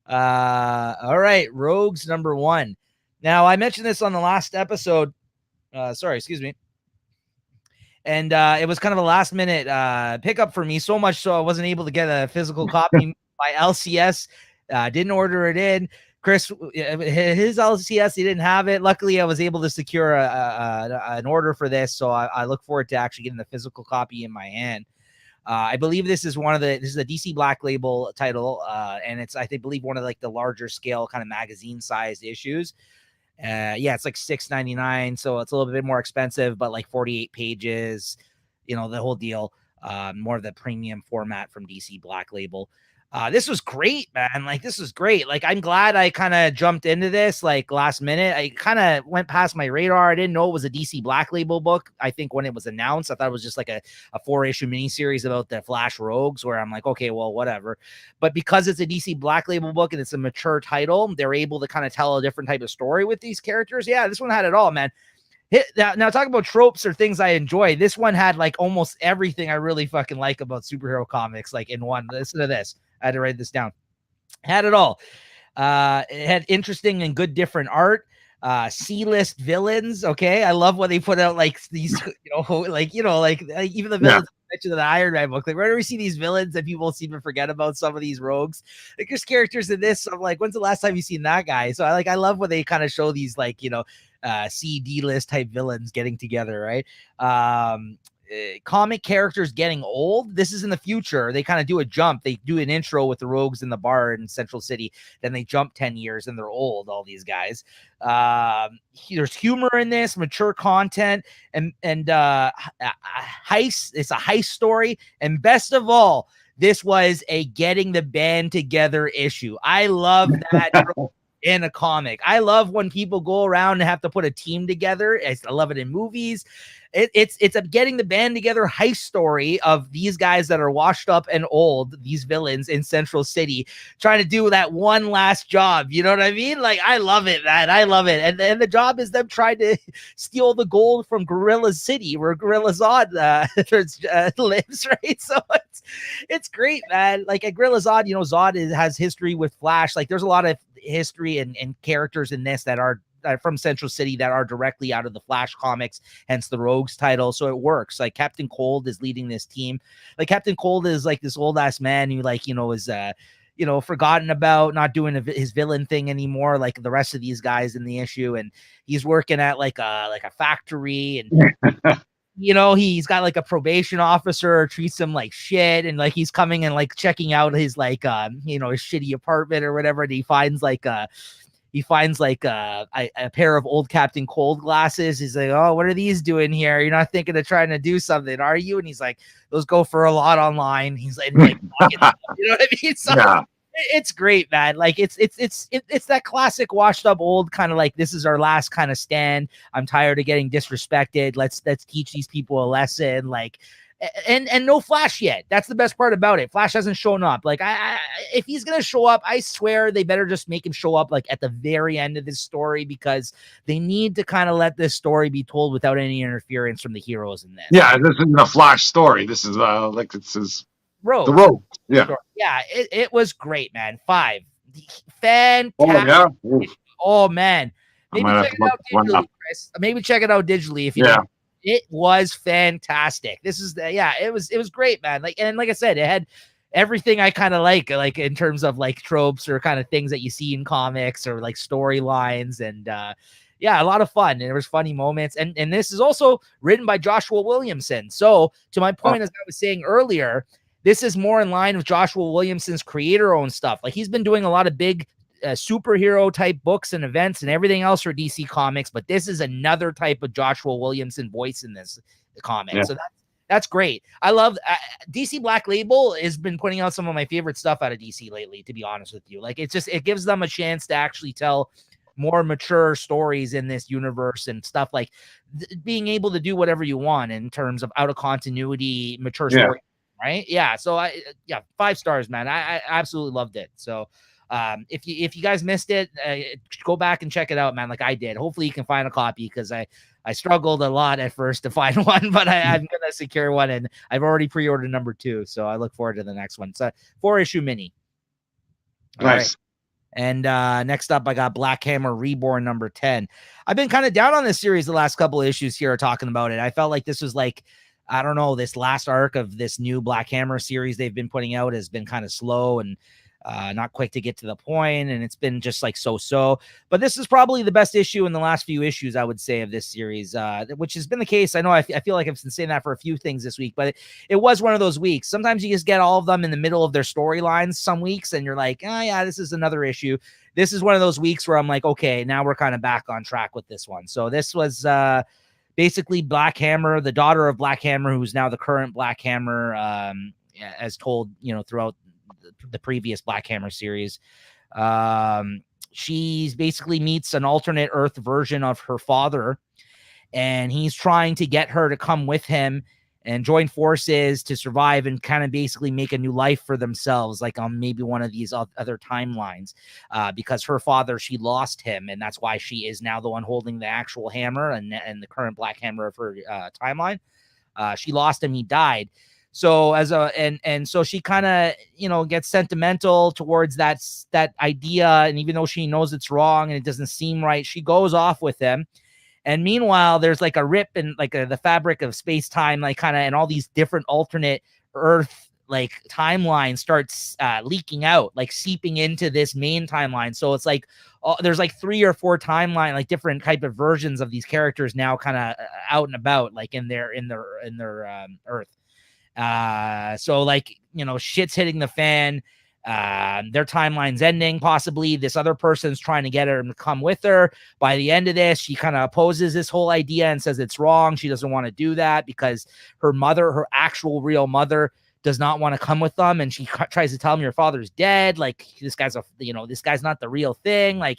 all right. Rogues number 1. Now I mentioned this on the last episode. Sorry, excuse me. And it was kind of a last minute pickup for me, so much so I wasn't able to get a physical copy by LCS. Didn't order it in. Chris, his LCS, he didn't have it. Luckily, I was able to secure an order for this, so I look forward to actually getting the physical copy in my hand. I believe this is this is a DC Black Label title, and it's I believe one of like the larger scale kind of magazine sized issues. It's like $6.99, so it's a little bit more expensive, but like 48 pages, the whole deal. More of the premium format from DC Black Label. This was great, man. Like, this was great. Like, I'm glad I kind of jumped into this like last minute. I kind of went past my radar. I didn't know it was a DC Black Label book. I think when it was announced, I thought it was just like a 4-issue miniseries about the Flash Rogues, where I'm like, okay, well, whatever. But because it's a DC Black Label book and it's a mature title, they're able to kind of tell a different type of story with these characters. Yeah, this one had it all, man. Now talk about tropes or things I enjoy. This one had like almost everything I really fucking like about superhero comics, like in one. Listen to this. I had to write this down. Had it all. It had interesting and good different art. C-list villains. Okay, I love when they put out like these, like even the villains. Mentioned the Iron Man book. Like whenever we see these villains that people seem to forget about some of these rogues, like there's characters in this. So I'm like, when's the last time you seen that guy? So I love when they kind of show these like C-D list type villains getting together, right? Comic characters getting old. This is in the future. They kind of do a jump. They do an intro with the rogues in the bar in Central City. Then they jump 10 years and they're old, all these guys. There's humor in this, mature content, and heist. It's a heist story. And best of all, this was a getting the band together issue. I love that. In a comic. I love when people go around and have to put a team together. I love it in movies. It's a getting the band together heist story of these guys that are washed up and old, these villains in Central City, trying to do that one last job. You know what I mean? Like, I love it, man. I love it. And the job is them trying to steal the gold from Gorilla City, where Gorilla Zod lives, right? So it's great, man. Like at Gorilla Zod, Zod has history with Flash. Like there's a lot of history and characters in this that are from Central City that are directly out of the Flash comics, hence the Rogues title. So it works. Like Captain Cold is leading this team. Like Captain Cold is like this old ass man who is forgotten about, not doing his villain thing anymore, like the rest of these guys in the issue. And he's working at like a factory, and he's got like a probation officer treats him like shit, and like he's coming and like checking out his like his shitty apartment or whatever, and he finds like he finds like a pair of old Captain Cold glasses. He's like, oh, what are these doing here? You're not thinking of trying to do something, are you? And he's like, those go for a lot online. He's like you know what I mean? So Yeah. it's great, man. Like it's that classic washed up old kind of like, this is our last kind of stand. I'm tired of getting disrespected. Let's teach these people a lesson. Like, and no Flash yet. That's the best part about it. Flash hasn't shown up. Like, if he's gonna show up, I swear they better just make him show up like at the very end of this story, because they need to kind of let this story be told without any interference from the heroes in this. Yeah, this isn't a Flash story. This is like it's his Rogue. The Rogue. Yeah. Story. Yeah, it was great, man. 5. Fantastic. Oh, yeah. Oh man. Maybe check it out digitally, Chris. Maybe check it out digitally if you don't. It was fantastic. This is it was great, man. Like I said, it had everything I kind of like in terms of like tropes or kind of things that you see in comics or like storylines, and a lot of fun. And there was funny moments. And this is also written by Joshua Williamson. So to my point, as I was saying earlier, this is more in line with Joshua Williamson's creator-owned stuff. Like, he's been doing a lot of big superhero type books and events and everything else for DC Comics, but this is another type of Joshua Williamson voice in this comic. Yeah. So that's great. I love DC Black Label has been putting out some of my favorite stuff out of DC lately, to be honest with you. Like, it gives them a chance to actually tell more mature stories in this universe and stuff, like being able to do whatever you want in terms of out of continuity, mature story. Right. Yeah. So 5 stars, man. I absolutely loved it. So if you guys missed it, go back and check it out, man. Like I did. Hopefully you can find a copy, because I struggled a lot at first to find one, but I'm going to secure one, and I've already pre-ordered number 2. So I look forward to the next one. It's a 4-issue mini. All nice. Right. And next up, I got Black Hammer Reborn number 10. I've been kind of down on this series the last couple of issues here talking about it. I felt like this was like, I don't know, this last arc of this new Black Hammer series they've been putting out has been kind of slow and not quick to get to the point, and it's been just like so. But this is probably the best issue in the last few issues, I would say, of this series, which has been the case. I know I feel like I've been saying that for a few things this week, but it was one of those weeks. Sometimes you just get all of them in the middle of their storylines some weeks, and you're like, oh yeah, this is another issue. This is one of those weeks where I'm like, okay, now we're kind of back on track with this one. So this was basically Black Hammer, the daughter of Black Hammer, who's now the current Black Hammer, as told, throughout the previous Black Hammer series. She's basically meets an alternate Earth version of her father, and he's trying to get her to come with him and join forces to survive and kind of basically make a new life for themselves, like on maybe one of these other timelines, because her father, she lost him, and that's why she is now the one holding the actual hammer and the current Black Hammer of her timeline. She lost him, he died. So so she kind of, gets sentimental towards that idea. And even though she knows it's wrong and it doesn't seem right, she goes off with him. And meanwhile, there's like a rip in like the fabric of space time, like kind of, and all these different alternate Earth like timelines starts leaking out, like seeping into this main timeline. So it's like there's like 3 or 4 timeline, like different type of versions of these characters now kind of out and about, like in their Earth. So like, shit's hitting the fan. Their timeline's ending. Possibly this other person's trying to get her to come with her. By the end of this, she kind of opposes this whole idea and says it's wrong. She doesn't want to do that because her mother, her actual real mother, does not want to come with them. And she tries to tell him, your father's dead. Like, this guy's this guy's not the real thing. Like,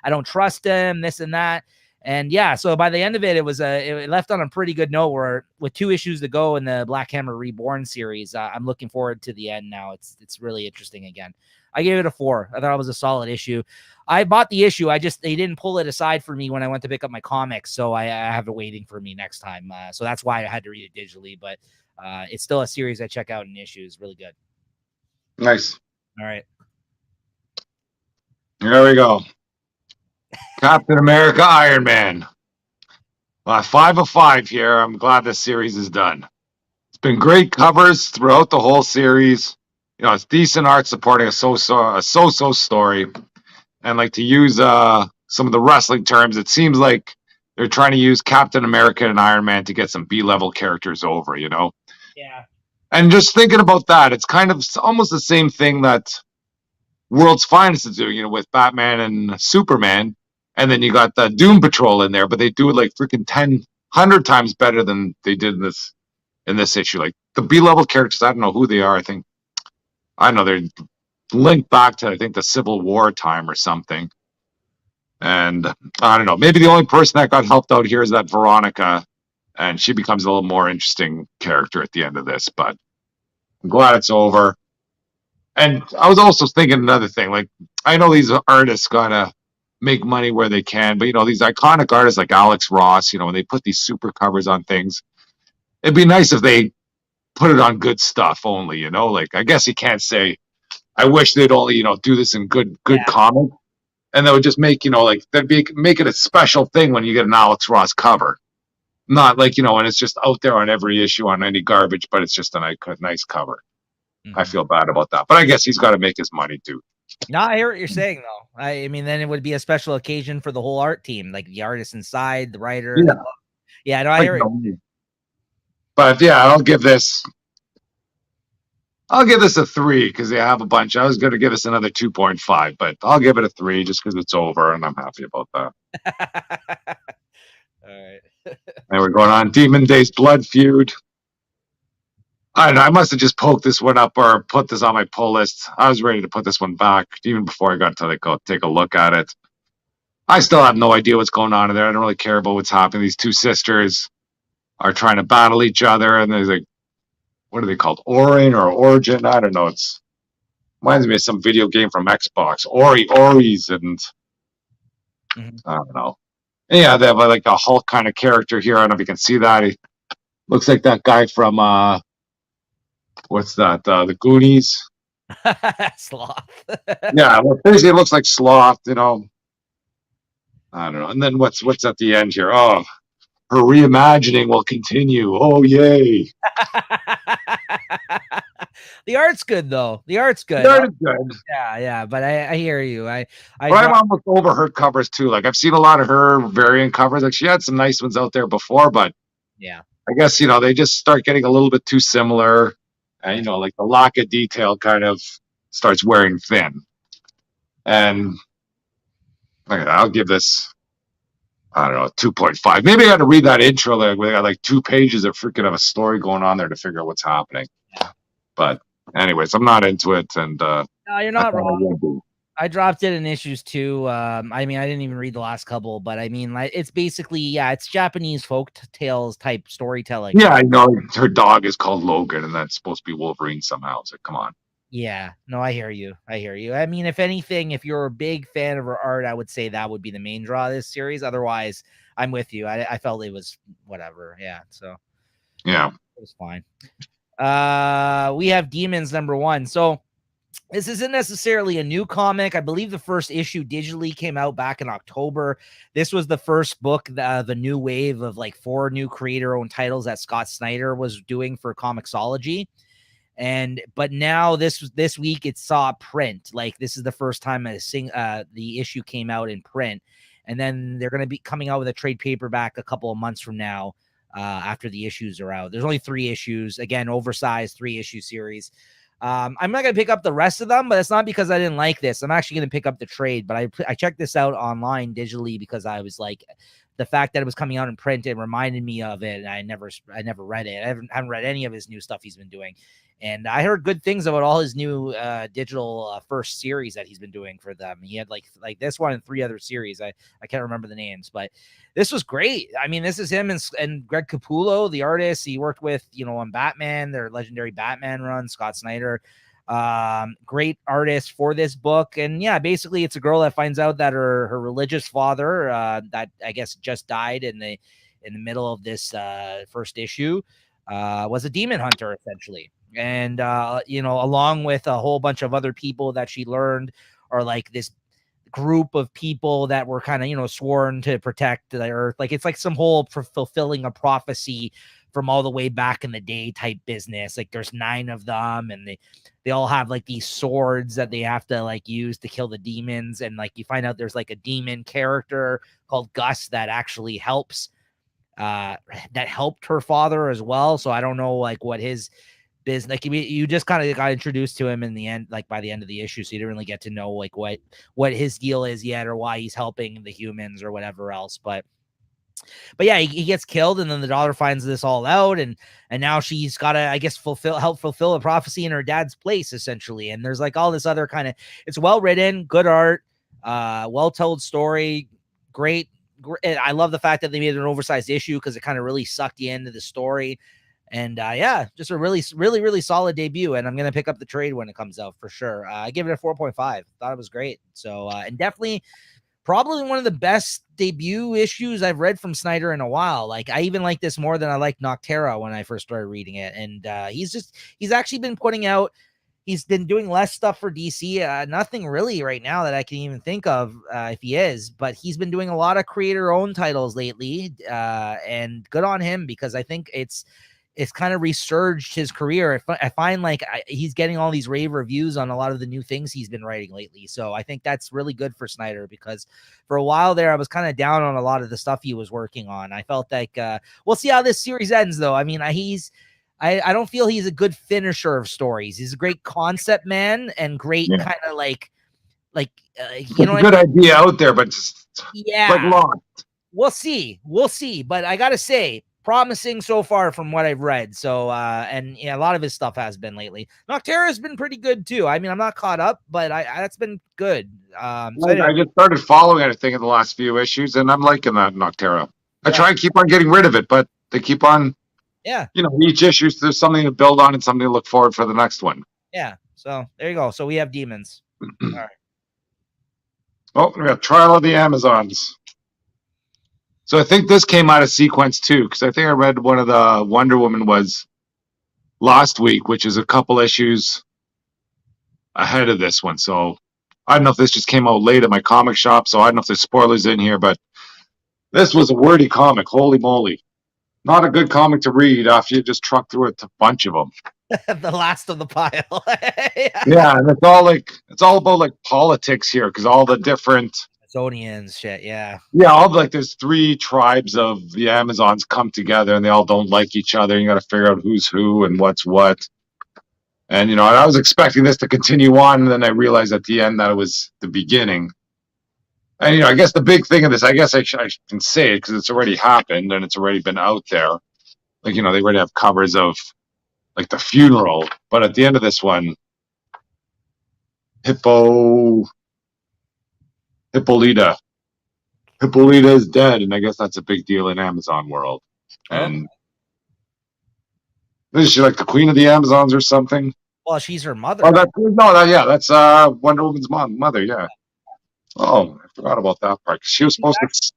I don't trust him, this and that. And yeah, so by the end of it, it left on a pretty good note, where with 2 issues to go in the Black Hammer Reborn series, I'm looking forward to the end now. It's really interesting again. I gave it a 4. I thought it was a solid issue. I bought the issue. They didn't pull it aside for me when I went to pick up my comics, so I have it waiting for me next time. So that's why I had to read it digitally, but it's still a series I check out in issues. Really good. Nice. All right. There we go. Captain America, Iron Man. 5 of 5 here. I'm glad this series is done. It's been great covers throughout the whole series. It's decent art supporting a so-so story. And like, to use some of the wrestling terms, it seems like they're trying to use Captain America and Iron Man to get some B-level characters over, Yeah. And just thinking about that, it's kind of almost the same thing that World's Finest is doing, with Batman and Superman, and then you got the Doom Patrol in there, but they do it like freaking 100 times better than they did in this issue. Like the B-level characters, I don't know who they are. I know they're linked back to, I think, the Civil War time or something. And I don't know, maybe the only person that got helped out here is that Veronica, and she becomes a little more interesting character at the end of this, but I'm glad it's over. And I was also thinking another thing, like, I know these artists gotta make money where they can, but these iconic artists like Alex Ross, when they put these super covers on things, it'd be nice if they put it on good stuff only, like, I guess you can't say, I wish they'd only, do this in good comic. And that would just make, like, make it a special thing when you get an Alex Ross cover. Not like, and it's just out there on every issue on any garbage, but it's just a nice cover. Mm-hmm. I feel bad about that. But I guess he's got to make his money too. No, I hear what you're saying, though. I mean, then it would be a special occasion for the whole art team, like the artist inside, the writer. Yeah, no, I hear it. But yeah, I'll give this a 3 because they have a bunch. I was going to give this another 2.5, but I'll give it a 3 just because it's over, and I'm happy about that. All right. And we're going on Demon Days Blood Feud. I don't know, I must have just poked this one up or put this on my pull list. I was ready to put this one back even before I got to go take a look at it. I still have no idea what's going on in there. I don't really care about what's happening. These two sisters are trying to battle each other, and there's like, what are they called? Orin or Origin? I don't know. It's reminds me of some video game from Xbox. Ori's, and I don't know. And yeah, they have like a Hulk kind of character here. I don't know if you can see that. He looks like that guy from what's that? The Goonies. Sloth. Yeah, well, basically it looks like Sloth. I don't know. And then what's at the end here? Oh, her reimagining will continue. Oh, yay. The art's good, though. The art's good. The art is good. Yeah. But I hear you. I'm almost over her covers, too. Like, I've seen a lot of her variant covers. Like, she had some nice ones out there before, but yeah, I guess, they just start getting a little bit too similar. And, like the lack of detail kind of starts wearing thin. And I'll give this, I don't know, 2.5. Maybe I had to read that intro. Like, we got like 2 pages of freaking of a story going on there to figure out what's happening. Yeah. But anyways, I'm not into it. And no, you're not wrong. I dropped it in issues 2. I mean, I didn't even read the last couple, but I mean, like, it's basically, it's Japanese folk tales type storytelling. Yeah, I know her dog is called Logan, and that's supposed to be Wolverine somehow. So come on. Yeah, no, I hear you. I mean, if anything, if you're a big fan of her art, I would say that would be the main draw of this series. Otherwise, I'm with you. I felt it was whatever. Yeah, so yeah, it was fine. We have Demons #1. So this isn't necessarily a new comic. I believe the first issue digitally came out back in October. This was the first book, the new wave of like 4 new creator-owned titles that Scott Snyder was doing for Comixology. But now this week it saw print. Like, this is the first time the issue came out in print, and then they're going to be coming out with a trade paperback a couple of months from now after the issues are out. There's only 3 issues, again, oversized 3-issue series. I'm not going to pick up the rest of them, but it's not because I didn't like this. I'm actually going to pick up the trade, but I checked this out online digitally because I was like, the fact that it was coming out in print, it reminded me of it. And I never read it. I haven't read any of his new stuff he's been doing. And I heard good things about all his new digital first series that he's been doing for them. He had like this one and 3 other series. I can't remember the names, but this was great. I mean, this is him and Greg Capullo, the artist he worked with, on Batman, their legendary Batman run, Scott Snyder. Great artist for this book. And yeah, basically it's a girl that finds out that her religious father, that I guess just died in the middle of this first issue, was a demon hunter essentially. And, along with a whole bunch of other people that she learned are like this group of people that were kind of, sworn to protect the earth. Like, it's like some whole fulfilling a prophecy from all the way back in the day type business. Like, there's 9 of them, and they all have like these swords that they have to like use to kill the demons. And like, you find out there's like a demon character called Gus that actually helps, that helped her father as well. So I don't know like what his business. Like you just kind of got introduced to him in the end, like by the end of the issue, so you didn't really get to know like what his deal is yet, or why he's helping the humans or whatever else. But yeah, he gets killed, and then the daughter finds this all out, and now she's got to, I guess, help fulfill a prophecy in her dad's place, essentially. And there's like all this other kind of, it's well written, good art, well told story, great. I love the fact that they made an oversized issue because it kind of really sucked you into the story. And yeah, just a really, really, really solid debut. And I'm gonna pick up the trade when it comes out for sure. I give it a 4.5. Thought it was great. So and definitely. Probably one of the best debut issues I've read from Snyder in a while. Like I even like this more than I liked Nocterra when I first started reading it. And he's actually been putting out, he's been doing less stuff for DC. Nothing really right now that I can even think of if he is, but he's been doing a lot of creator owned titles lately. And good on him, because I think it's kind of resurged his career. I find like he's getting all these rave reviews on a lot of the new things he's been writing lately. So I think that's really good for Snyder, because for a while there, I was kind of down on a lot of the stuff he was working on. I felt like we'll see how this series ends, though. I mean, I don't feel he's a good finisher of stories. He's a great concept man and great kind of like you know, a good idea out there, but just like lost. We'll see. But I gotta say, promising so far from what I've read. So and yeah, a lot of his stuff has been lately. Nocterra has been pretty good too. I mean, I'm not caught up, but that's been good. So I just started following anything in the last few issues, and I'm liking that Nocterra. I try and keep on getting rid of it, but they keep on. Yeah. You know, each issue there's something to build on and something to look forward for the next one. Yeah. So there you go. So we have Demons. All right. Oh, we got Trial of the Amazons. So I think this came out of sequence too, because I think I read one of the Wonder Woman was last week, which is a couple issues ahead of this one. So I don't know if this just came out late at my comic shop, so I don't know if there's spoilers in here, but this was a wordy comic. Holy moly. Not a good comic to read after you just truck through a bunch of them. The last of the pile. Yeah, and it's all about like politics here, because all the different Amazonians shit, yeah, all like there's 3 tribes of the Amazons come together, and they all don't like each other. You got to figure out who's who and what's what. And you know, I was expecting this to continue on, and then I realized at the end that it was the beginning. And you know, I guess the big thing of this, I guess I can say it because it's already happened and it's already been out there. Like, you know, they already have covers of like the funeral, but at the end of this one, Hippolyta is dead, and I guess that's a big deal in Amazon world. And is she like the queen of the Amazons or something? Well, she's her mother. Oh, that's Wonder Woman's mother. Yeah. Oh, I forgot about that part. She was supposed to.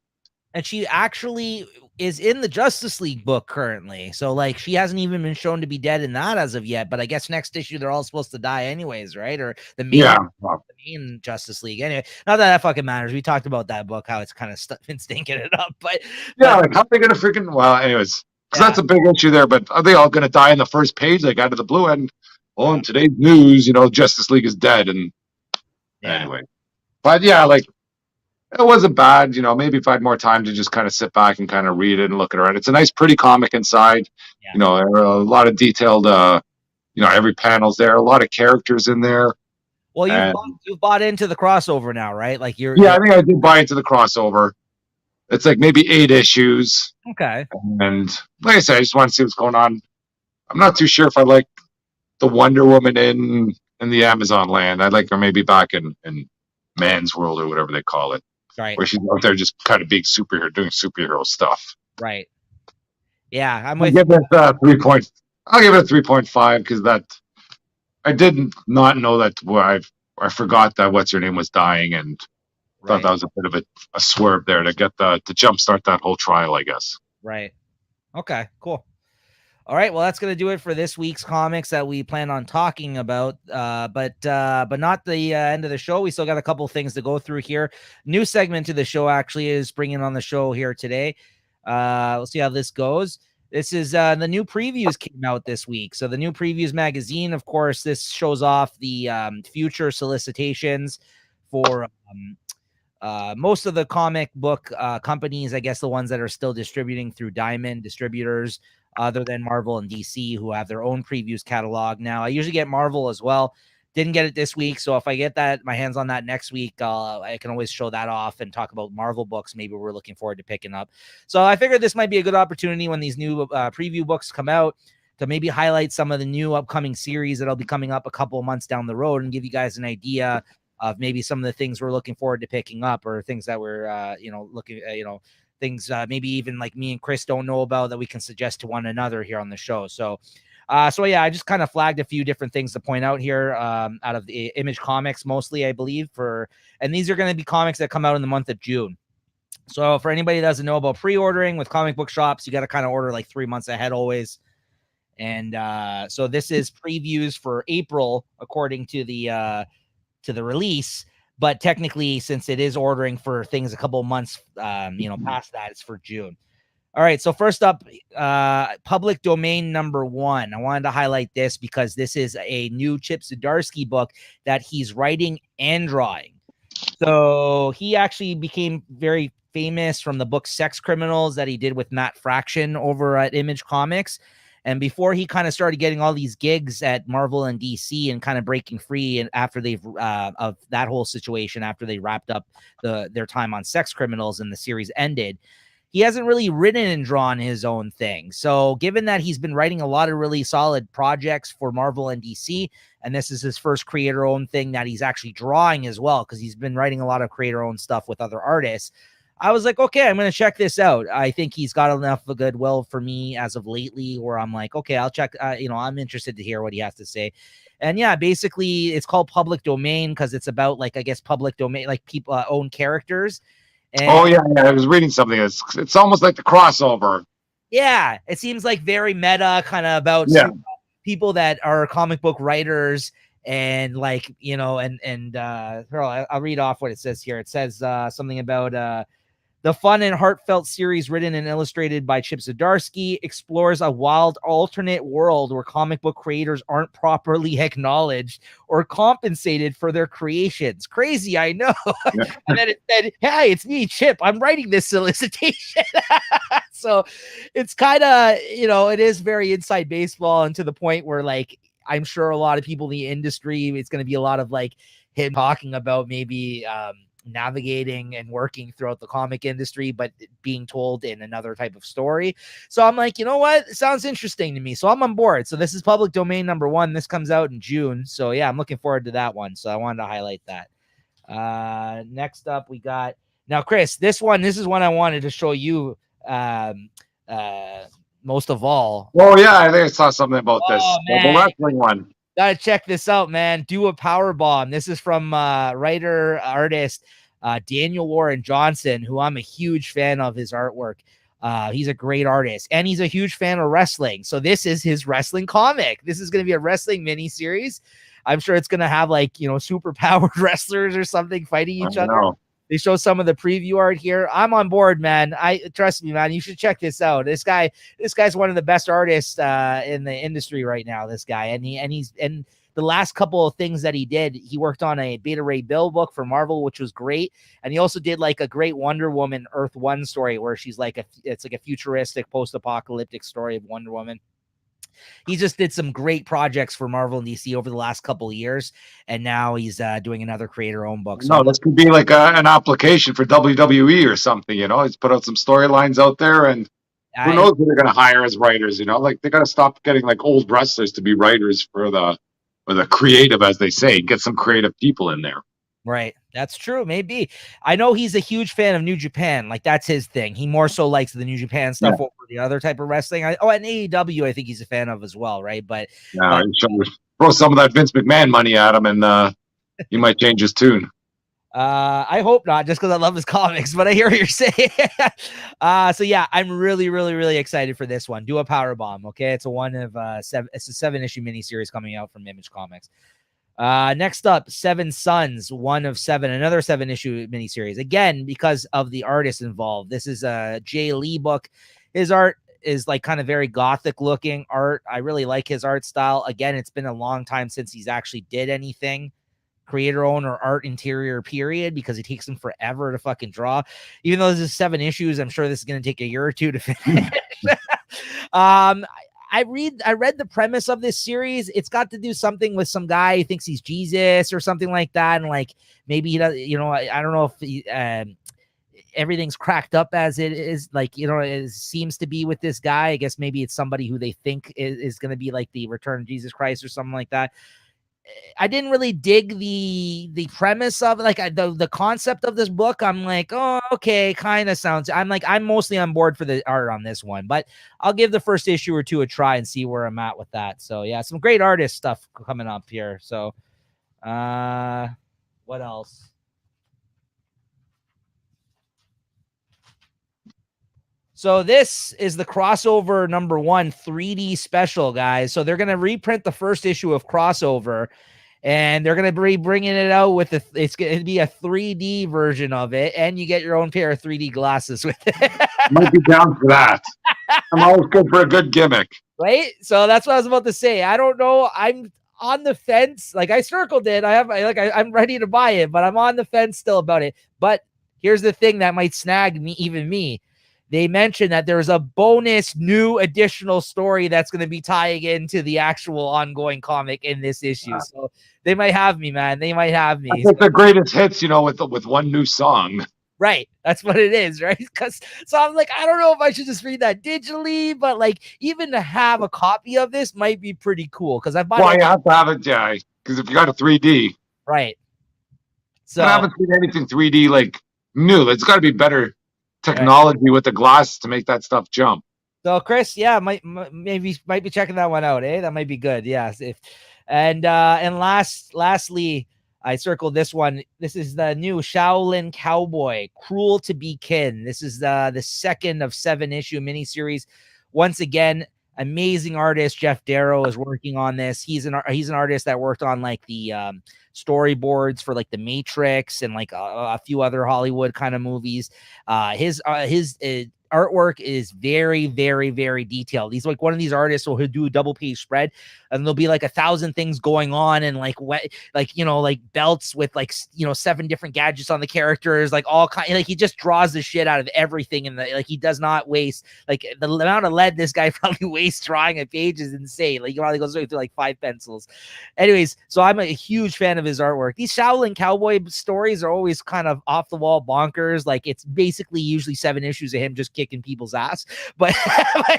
And she actually is in the Justice League book currently. So like she hasn't even been shown to be dead in that as of yet. But I guess next issue they're all supposed to die anyways, right? Or the main Justice League. Anyway, not that fucking matters. We talked about that book, how it's kind of been stinking it up. But like how are they gonna freaking anyways. Because that's a big issue there. But are they all gonna die in the first page, like out of the blue? And in today's news, you know, Justice League is dead. And anyway. But yeah, like it wasn't bad, you know. Maybe if I had more time to just kind of sit back and kind of read it and look at it. It's a nice, pretty comic inside. Yeah. You know, there are a lot of detailed. You know, every panel's there. A lot of characters in there. Well, you've bought into the crossover now, right? Like you're. Yeah, I think I did buy into the crossover. It's like maybe 8 issues. Okay. And like I said, I just want to see what's going on. I'm not too sure if I like the Wonder Woman in the Amazon land. I'd like her maybe back in Man's World or whatever they call it. Right. Where she's out there just kind of being doing superhero stuff. Right. Yeah, I'm with you. I'll give it a 3.5 because that I did not know that. I forgot that what's her name was dying, and thought that was a bit of a swerve there to get to jumpstart that whole trial, I guess. Right. Okay. Cool. All right, well, that's going to do it for this week's comics that we plan on talking about, but not the end of the show. We still got a couple things to go through here. New segment to the show actually is bringing on the show here today. We'll see how this goes. This is the new previews came out this week. So the new previews magazine, of course, this shows off the future solicitations for most of the comic book companies, I guess the ones that are still distributing through Diamond distributors, other than Marvel and DC, who have their own previews catalog now. I usually get Marvel as well. Didn't get it this week, so if I get my hands on that next week, I can always show that off and talk about Marvel books. Maybe we're looking forward to picking up. So I figured this might be a good opportunity when these new preview books come out to maybe highlight some of the new upcoming series that'll be coming up a couple of months down the road and give you guys an idea of maybe some of the things we're looking forward to picking up, or things that we're, looking at, things maybe even like me and Chris don't know about that we can suggest to one another here on the show. So yeah, I just kind of flagged a few different things to point out here out of the Image Comics, mostly, I believe, and these are going to be comics that come out in the month of June. So for anybody that doesn't know about pre-ordering with comic book shops, you got to kind of order like 3 months ahead always. And so this is previews for April, according to the release, but technically, since it is ordering for things a couple of months, past that, it's for June. All right. So first up, Public Domain #1. I wanted to highlight this because this is a new Chip Zdarsky book that he's writing and drawing. So he actually became very famous from the book Sex Criminals that he did with Matt Fraction over at Image Comics. And before he kind of started getting all these gigs at Marvel and DC and kind of breaking free, and after they've of that whole situation, after they wrapped up their time on Sex Criminals and the series ended, he hasn't really written and drawn his own thing. So given that he's been writing a lot of really solid projects for Marvel and DC, and this is his first creator-owned thing that he's actually drawing as well, because he's been writing a lot of creator-owned stuff with other artists, I was like, okay, I'm going to check this out. I think he's got enough of goodwill for me as of lately where I'm like, okay, I'll check. I'm interested to hear what he has to say. And yeah, basically it's called Public Domain because it's about, like, I guess, public domain, like people own characters. And I was reading something. It's almost like the crossover. Yeah, it seems like very meta, kind of about people that are comic book writers. And like, I'll read off what it says here. It says something about the fun and heartfelt series written and illustrated by Chip Zdarsky explores a wild alternate world where comic book creators aren't properly acknowledged or compensated for their creations. Crazy, I know. Yeah. And then it said, hey, it's me, Chip. I'm writing this solicitation. So it's kind of, it is very inside baseball, and to the point where, like, I'm sure a lot of people in the industry, it's going to be a lot of like him talking about maybe navigating and working throughout the comic industry, but being told in another type of story. So I'm like, you know what? It sounds interesting to me. So I'm on board. So this is Public Domain #1. This comes out in June. So yeah, I'm looking forward to that one. So I wanted to highlight that. Next up, we got, now, Chris, this is one I wanted to show you most of all. Oh yeah, I think I saw something about this. The wrestling one. Gotta check this out, man. Do a Power Bomb. This is from writer artist Daniel Warren Johnson, who I'm a huge fan of his artwork. He's a great artist, and he's a huge fan of wrestling. So this is his wrestling comic. This is going to be a wrestling miniseries. I'm sure it's going to have, like, super powered wrestlers or something fighting each other. They show some of the preview art here. I'm on board, man. Trust me, man. You should check this out. This guy's one of the best artists in the industry right now. This guy, and the last couple of things that he did, he worked on a Beta Ray Bill book for Marvel, which was great. And he also did like a great Wonder Woman Earth 1 story where she's like it's like a futuristic post-apocalyptic story of Wonder Woman. He just did some great projects for Marvel and DC over the last couple of years, and now he's doing another creator-owned book. So this could be like an application for WWE or something. He's put out some storylines out there, and who knows who they're going to hire as writers. Like, they got to stop getting like old wrestlers to be writers for the creative, as they say. Get some creative people in there. Right. That's true. Maybe. I know he's a huge fan of New Japan. Like, that's his thing. He more so likes the New Japan stuff over the other type of wrestling. And AEW, I think he's a fan of as well, right? But throw some of that Vince McMahon money at him, and he might change his tune. I hope not, just because I love his comics, but I hear what you're saying. So yeah, I'm really, really, really excited for this one. Do a Power Bomb. Okay. It's a 7-issue miniseries coming out from Image Comics. Next up, Seven Sons, 1 of 7, another 7-issue miniseries. Again, because of the artists involved. This is a Jay Lee book. His art is like kind of very gothic looking art. I really like his art style. Again, it's been a long time since he's actually did anything creator own or art interior period, because it takes them forever to fucking draw. Even though this is 7 issues, I'm sure this is going to take a year or two to finish. I read the premise of this series. It's got to do something with some guy who thinks he's Jesus or something like that, and like maybe he does, you know, I don't know if he, everything's cracked up as it is, like, you know, it seems to be with this guy. I guess maybe it's somebody who they think is going to be like the return of Jesus Christ or something like that. I didn't really dig the premise of like the concept of this book. I'm like, oh, okay, kind of sounds. I'm mostly on board for the art on this one, but I'll give the first issue or two a try and see where I'm at with that. So yeah, some great artist stuff coming up here. So, what else? So this is the crossover number 1 3D special, guys. So they're going to reprint the first issue of Crossover, and they're going to be bringing it out with it's going to be a 3D version of it, and you get your own pair of 3D glasses with it. Might be down for that. I'm always good for a good gimmick. Right? So that's what I was about to say. I don't know. I'm on the fence. Like, I circled it. I'm ready to buy it, but I'm on the fence still about it. But here's the thing that might snag me. They mentioned that there's a bonus new additional story that's going to be tying into the actual ongoing comic in this issue. So they might have me, man. They might have me. It's the greatest hits, you know, with one new song. Right. That's what it is, right? So I'm like, I don't know if I should just read that digitally, but like even to have a copy of this might be pretty cool, because I've bought you have to have it, yeah. Because if you got a 3D. Right. So I haven't seen anything 3D like new. It's got to be better technology with the glasses to make that stuff jump. So Chris, yeah, might be checking that one out, eh? That might be good. Yeah. And lastly, I circled this one. This is the new Shaolin Cowboy, Cruel to Be Kin. This is the second of 7-issue miniseries. Once again, amazing artist Jeff Darrow is working on this. He's an artist that worked on like the storyboards for like The Matrix and like a few other Hollywood kind of movies. His artwork is very, very, very detailed. He's like one of these artists who will do a double page spread, and there'll be like 1,000 things going on, and like belts with like 7 different gadgets on the characters, like all kind. Like he just draws the shit out of everything, and like he does not waste. Like the amount of lead this guy probably wastes drawing a page is insane. Like he probably goes through like 5 pencils. Anyways, so I'm a huge fan of his artwork. These Shaolin Cowboy stories are always kind of off the wall bonkers. Like it's basically usually 7 issues of him just kicking people's ass, but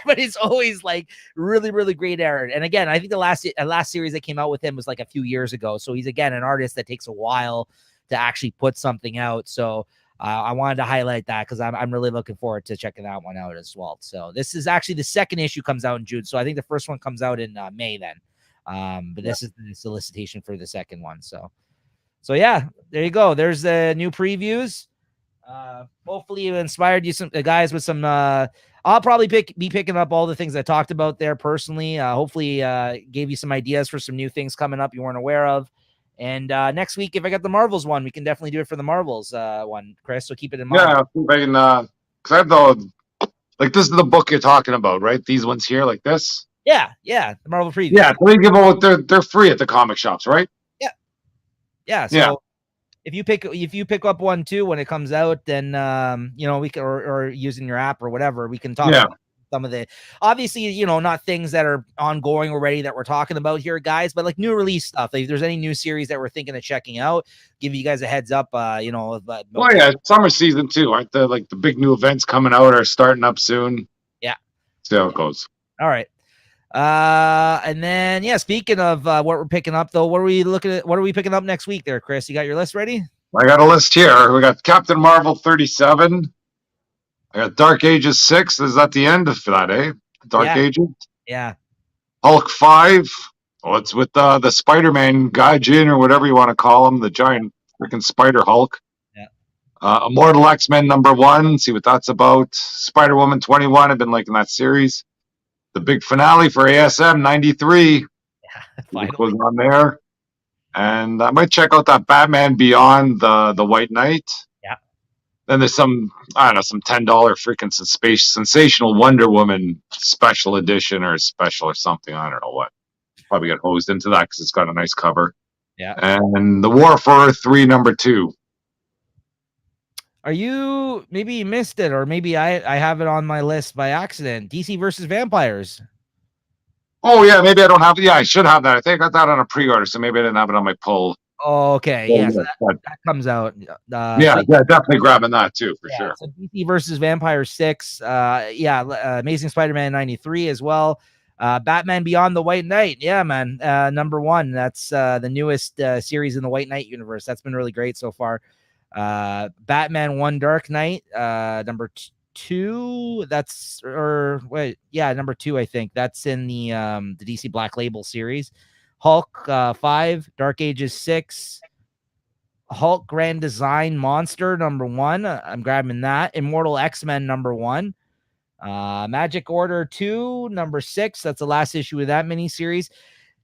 it's always like really, really great art. And again, I think the last series that came out with him was like a few years ago. So he's again an artist that takes a while to actually put something out. So I wanted to highlight that because I'm really looking forward to checking that one out as well. So this is actually the second issue comes out in June. So I think the first one comes out in May then. But this is the solicitation for the second one. So yeah, there you go. There's the new previews. Hopefully it inspired you some guys with some I'll probably be picking up all the things I talked about there personally. Hopefully gave you some ideas for some new things coming up you weren't aware of. And next week, if I got the Marvels one, we can definitely do it for the Marvels one, Chris. So keep it in mind. Yeah, because I have like this is the book you're talking about, right? These ones here, like this. Yeah, the Marvel preview. Yeah, so they give them they're free at the comic shops, right? Yeah. So if you pick up one too when it comes out, then we can or using your app or whatever, we can talk about some of the obviously not things that are ongoing already that we're talking about here, guys, but like new release stuff. Like if there's any new series that we're thinking of checking out, give you guys a heads up. Summer season too. Aren't the big new events coming out are starting up soon? Yeah. See how it goes. All right. And then speaking of what we're picking up though, what are we picking up next week there, Chris? You got your list ready? I got a list here. We got Captain Marvel 37. I got Dark Ages 6. Is that the end of that, eh? Dark Ages? Yeah. Hulk 5. Oh, it's with the Spider-Man Gaijin or whatever you want to call him, the giant freaking Spider Hulk. Yeah. Immortal X-Men number 1. See what that's about. Spider-Woman 21. I've been liking that series. The big finale for ASM 93. What goes on there? And I might check out that Batman Beyond the White Knight. Yeah. Then there's some $10 freaking sensational Wonder Woman special edition or special or something. I don't know what. Probably get hosed into that because it's got a nice cover. Yeah. And The War for Earth 3, number 2. Are you maybe you missed it, or maybe I have it on my list by accident? DC versus Vampires. Oh yeah, maybe I don't have. Yeah, I should have that. I think I got that on a pre-order, so maybe I didn't have it on my pull. Oh, okay. Oh, Yeah, so yeah, but that comes out. yeah, So yeah, definitely grabbing that too for yeah, sure. so DC versus Vampire 6. Yeah, Amazing Spider-Man 93 as well. Batman Beyond the White Knight. Yeah, man. Number 1. That's the newest series in the White Knight universe. That's been really great so far. Batman 1 Dark Knight, number 2. That's or wait, yeah, number 2, I think. That's in the DC Black Label series. Hulk 5, Dark Ages 6, Hulk Grand Design Monster number 1. I'm grabbing that. Immortal X-Men number 1. Magic Order 2 number 6. That's the last issue of that miniseries.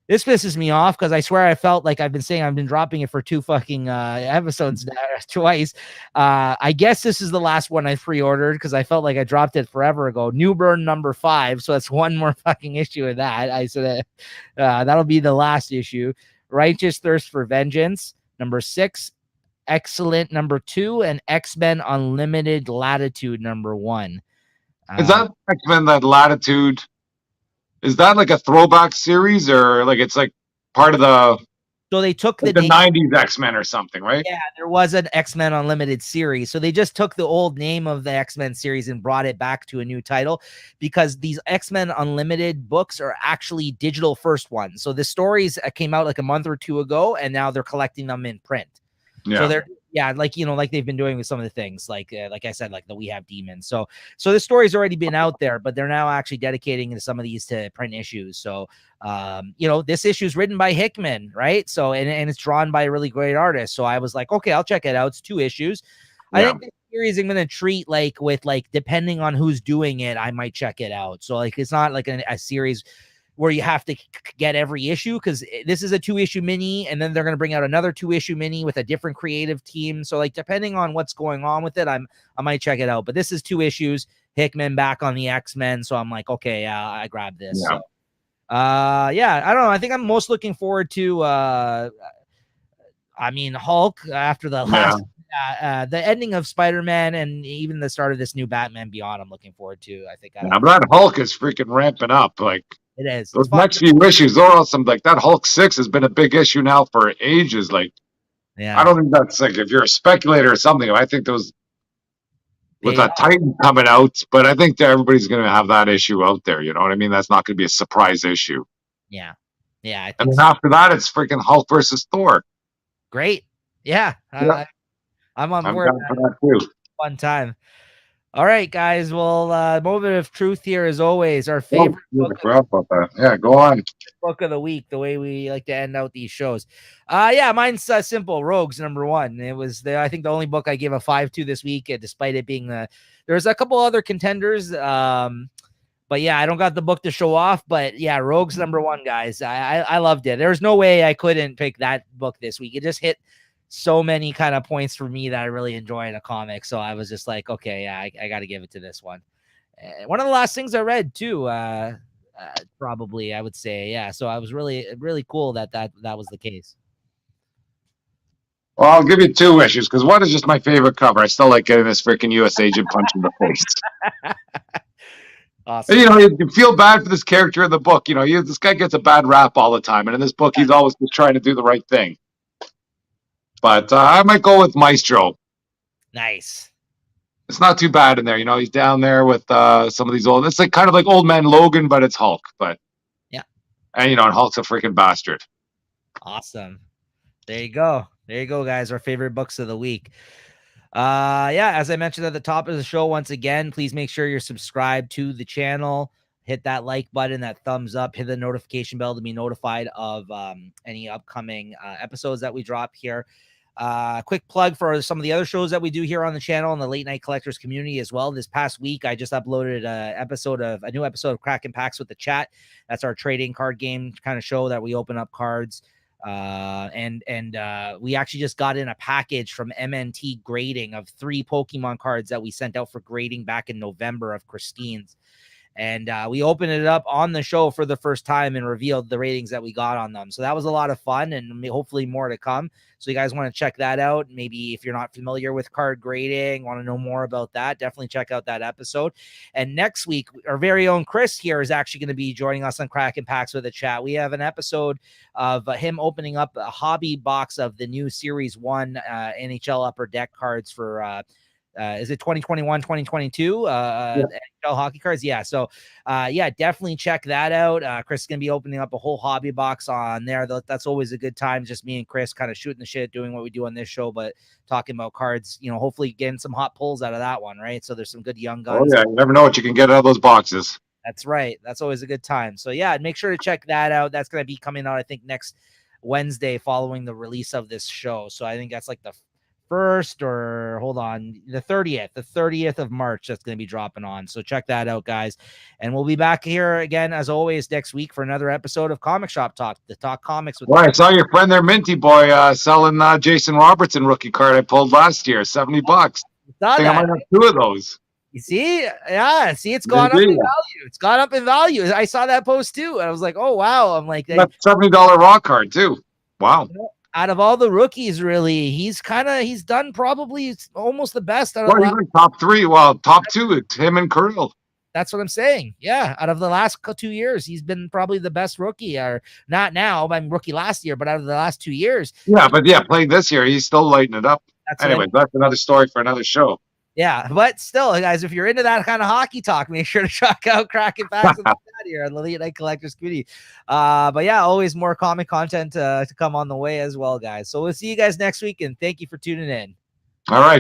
This pisses me off because I swear I felt like I've been dropping it for 2 fucking episodes twice. I guess this is the last one I pre-ordered because I felt like I dropped it forever ago. New Burn number 5. So that's one more fucking issue of that. I said that'll be the last issue. Righteous Thirst for Vengeance number 6. Excellent number 2, and X-Men Unlimited Latitude number 1. Is that X-Men that Latitude? Is that like a throwback series, or like it's like part of the? So they took like the 90s X-Men or something, right? Yeah, there was an X-Men Unlimited series. So they just took the old name of the X-Men series and brought it back to a new title because these X-Men Unlimited books are actually digital first ones. So the stories came out like a month or 2 ago, and now they're collecting them in print. Yeah. So they're like like they've been doing with some of the things, like I said, like the We Have Demons. So the story's already been out there, but they're now actually dedicating some of these to print issues. So this issue is written by Hickman, right? So and it's drawn by a really great artist. So I was like, okay, I'll check it out. It's 2 issues. Yeah. I think this series I'm gonna treat with depending on who's doing it, I might check it out. So it's not like a series where you have to get every issue, because this is a 2-issue mini, and then they're going to bring out another 2-issue mini with a different creative team. So depending on what's going on with it, I might check it out. But this is 2 issues. Hickman back on the X-Men, so I'm like, okay, I grabbed this. Yeah. So, I don't know. I think I'm most looking forward to Hulk after the last the ending of Spider-Man, and even the start of this new Batman Beyond. I'm looking forward to. I think I'm glad Hulk is freaking ramping up. Like it is. Those next few issues, they're awesome. Like that Hulk 6 has been a big issue now for ages. Like, yeah, I don't think that's like if you're a speculator or something. I think those with that Titan coming out, but I think that everybody's going to have that issue out there. You know what I mean? That's not going to be a surprise issue. Yeah, yeah. I think and then after that, it's freaking Hulk versus Thor. Great. Yeah, I'm on board for that too. Fun time. All right, guys. Well, moment of truth here, as always. Our favorite book go on. Book of the week, the way we like to end out these shows. Mine's simple. Rogues number 1. It was I think the only book I gave a 5 to this week, despite it being there's a couple other contenders. But yeah, I don't got the book to show off. But yeah, Rogues number 1, guys. I loved it. There's no way I couldn't pick that book this week. It just hit so many kind of points for me that I really enjoy in a comic. So I was just like, okay, yeah, I got to give it to this one. One of the last things I read too, probably I would say. Yeah. So I was really, really cool that was the case. Well, I'll give you 2 issues because 1 is just my favorite cover. I still like getting this freaking U.S. agent punch in the face. Awesome. And, you feel bad for this character in the book. This guy gets a bad rap all the time. And in this book, he's always just trying to do the right thing. But I might go with Maestro. Nice. It's not too bad in there. He's down there with some of these old. It's like kind of like Old Man Logan, but it's Hulk. But yeah, and Hulk's a freaking bastard. Awesome. There you go, guys. Our favorite books of the week. As I mentioned at the top of the show, once again, please make sure you're subscribed to the channel. Hit that like button, that thumbs up, hit the notification bell to be notified of any upcoming episodes that we drop here. Quick plug for some of the other shows that we do here on the channel and the Late Night Collectors community as well. This past week, I just uploaded a new episode of Cracking Packs with the Chat. That's our trading card game kind of show that we open up cards. And we actually just got in a package from MNT Grading of 3 Pokemon cards that we sent out for grading back in November of Christine's. And we opened it up on the show for the first time and revealed the ratings that we got on them. So that was a lot of fun, and hopefully more to come. So you guys want to check that out. Maybe if you're not familiar with card grading, want to know more about that, definitely check out that episode. And next week, our very own Chris here is actually going to be joining us on Kraken Packs with a Chat. We have an episode of him opening up a hobby box of the new Series 1 NHL Upper Deck cards for is it 2021, 2022 NHL hockey cards? Yeah. So yeah, definitely check that out. Chris is going to be opening up a whole hobby box on there. That's always a good time. Just me and Chris kind of shooting the shit, doing what we do on this show, but talking about cards, hopefully getting some hot pulls out of that one. Right. So there's some good young guns. Oh yeah. You never know what you can get out of those boxes. That's right. That's always a good time. So yeah, make sure to check that out. That's going to be coming out, I think, next Wednesday following the release of this show. So I think that's like the 1st or the 30th of March. That's going to be dropping on. So check that out, guys. And we'll be back here again, as always, next week for another episode of Comic Shop Talk, the Talk Comics with. Well, I saw your friend there, Minty Boy, selling Jason Robertson rookie card I pulled last year, $70. I think I might have 2 of those. You see? Yeah. See, it's gone up in value. It's gone up in value. I saw that post too. And I was like, oh, wow. I'm like, that's $70 raw card too. Wow. Out of all the rookies, really, he's done probably almost the best. Out of like top 3. Well, top 2, it's him and Kirill. That's what I'm saying. Yeah. Out of the last 2 years, he's been probably the best rookie, or not now. I'm rookie last year, but out of the last 2 years. Yeah. But yeah, playing this year, he's still lighting it up. Anyway, that's another story for another show. Yeah, but still, guys, if you're into that kind of hockey talk, make sure to check out Kraken Packs with the Chat here on the Late Night Collectors community. But yeah, always more comic content to come on the way as well, guys. So we'll see you guys next week, and thank you for tuning in. All right.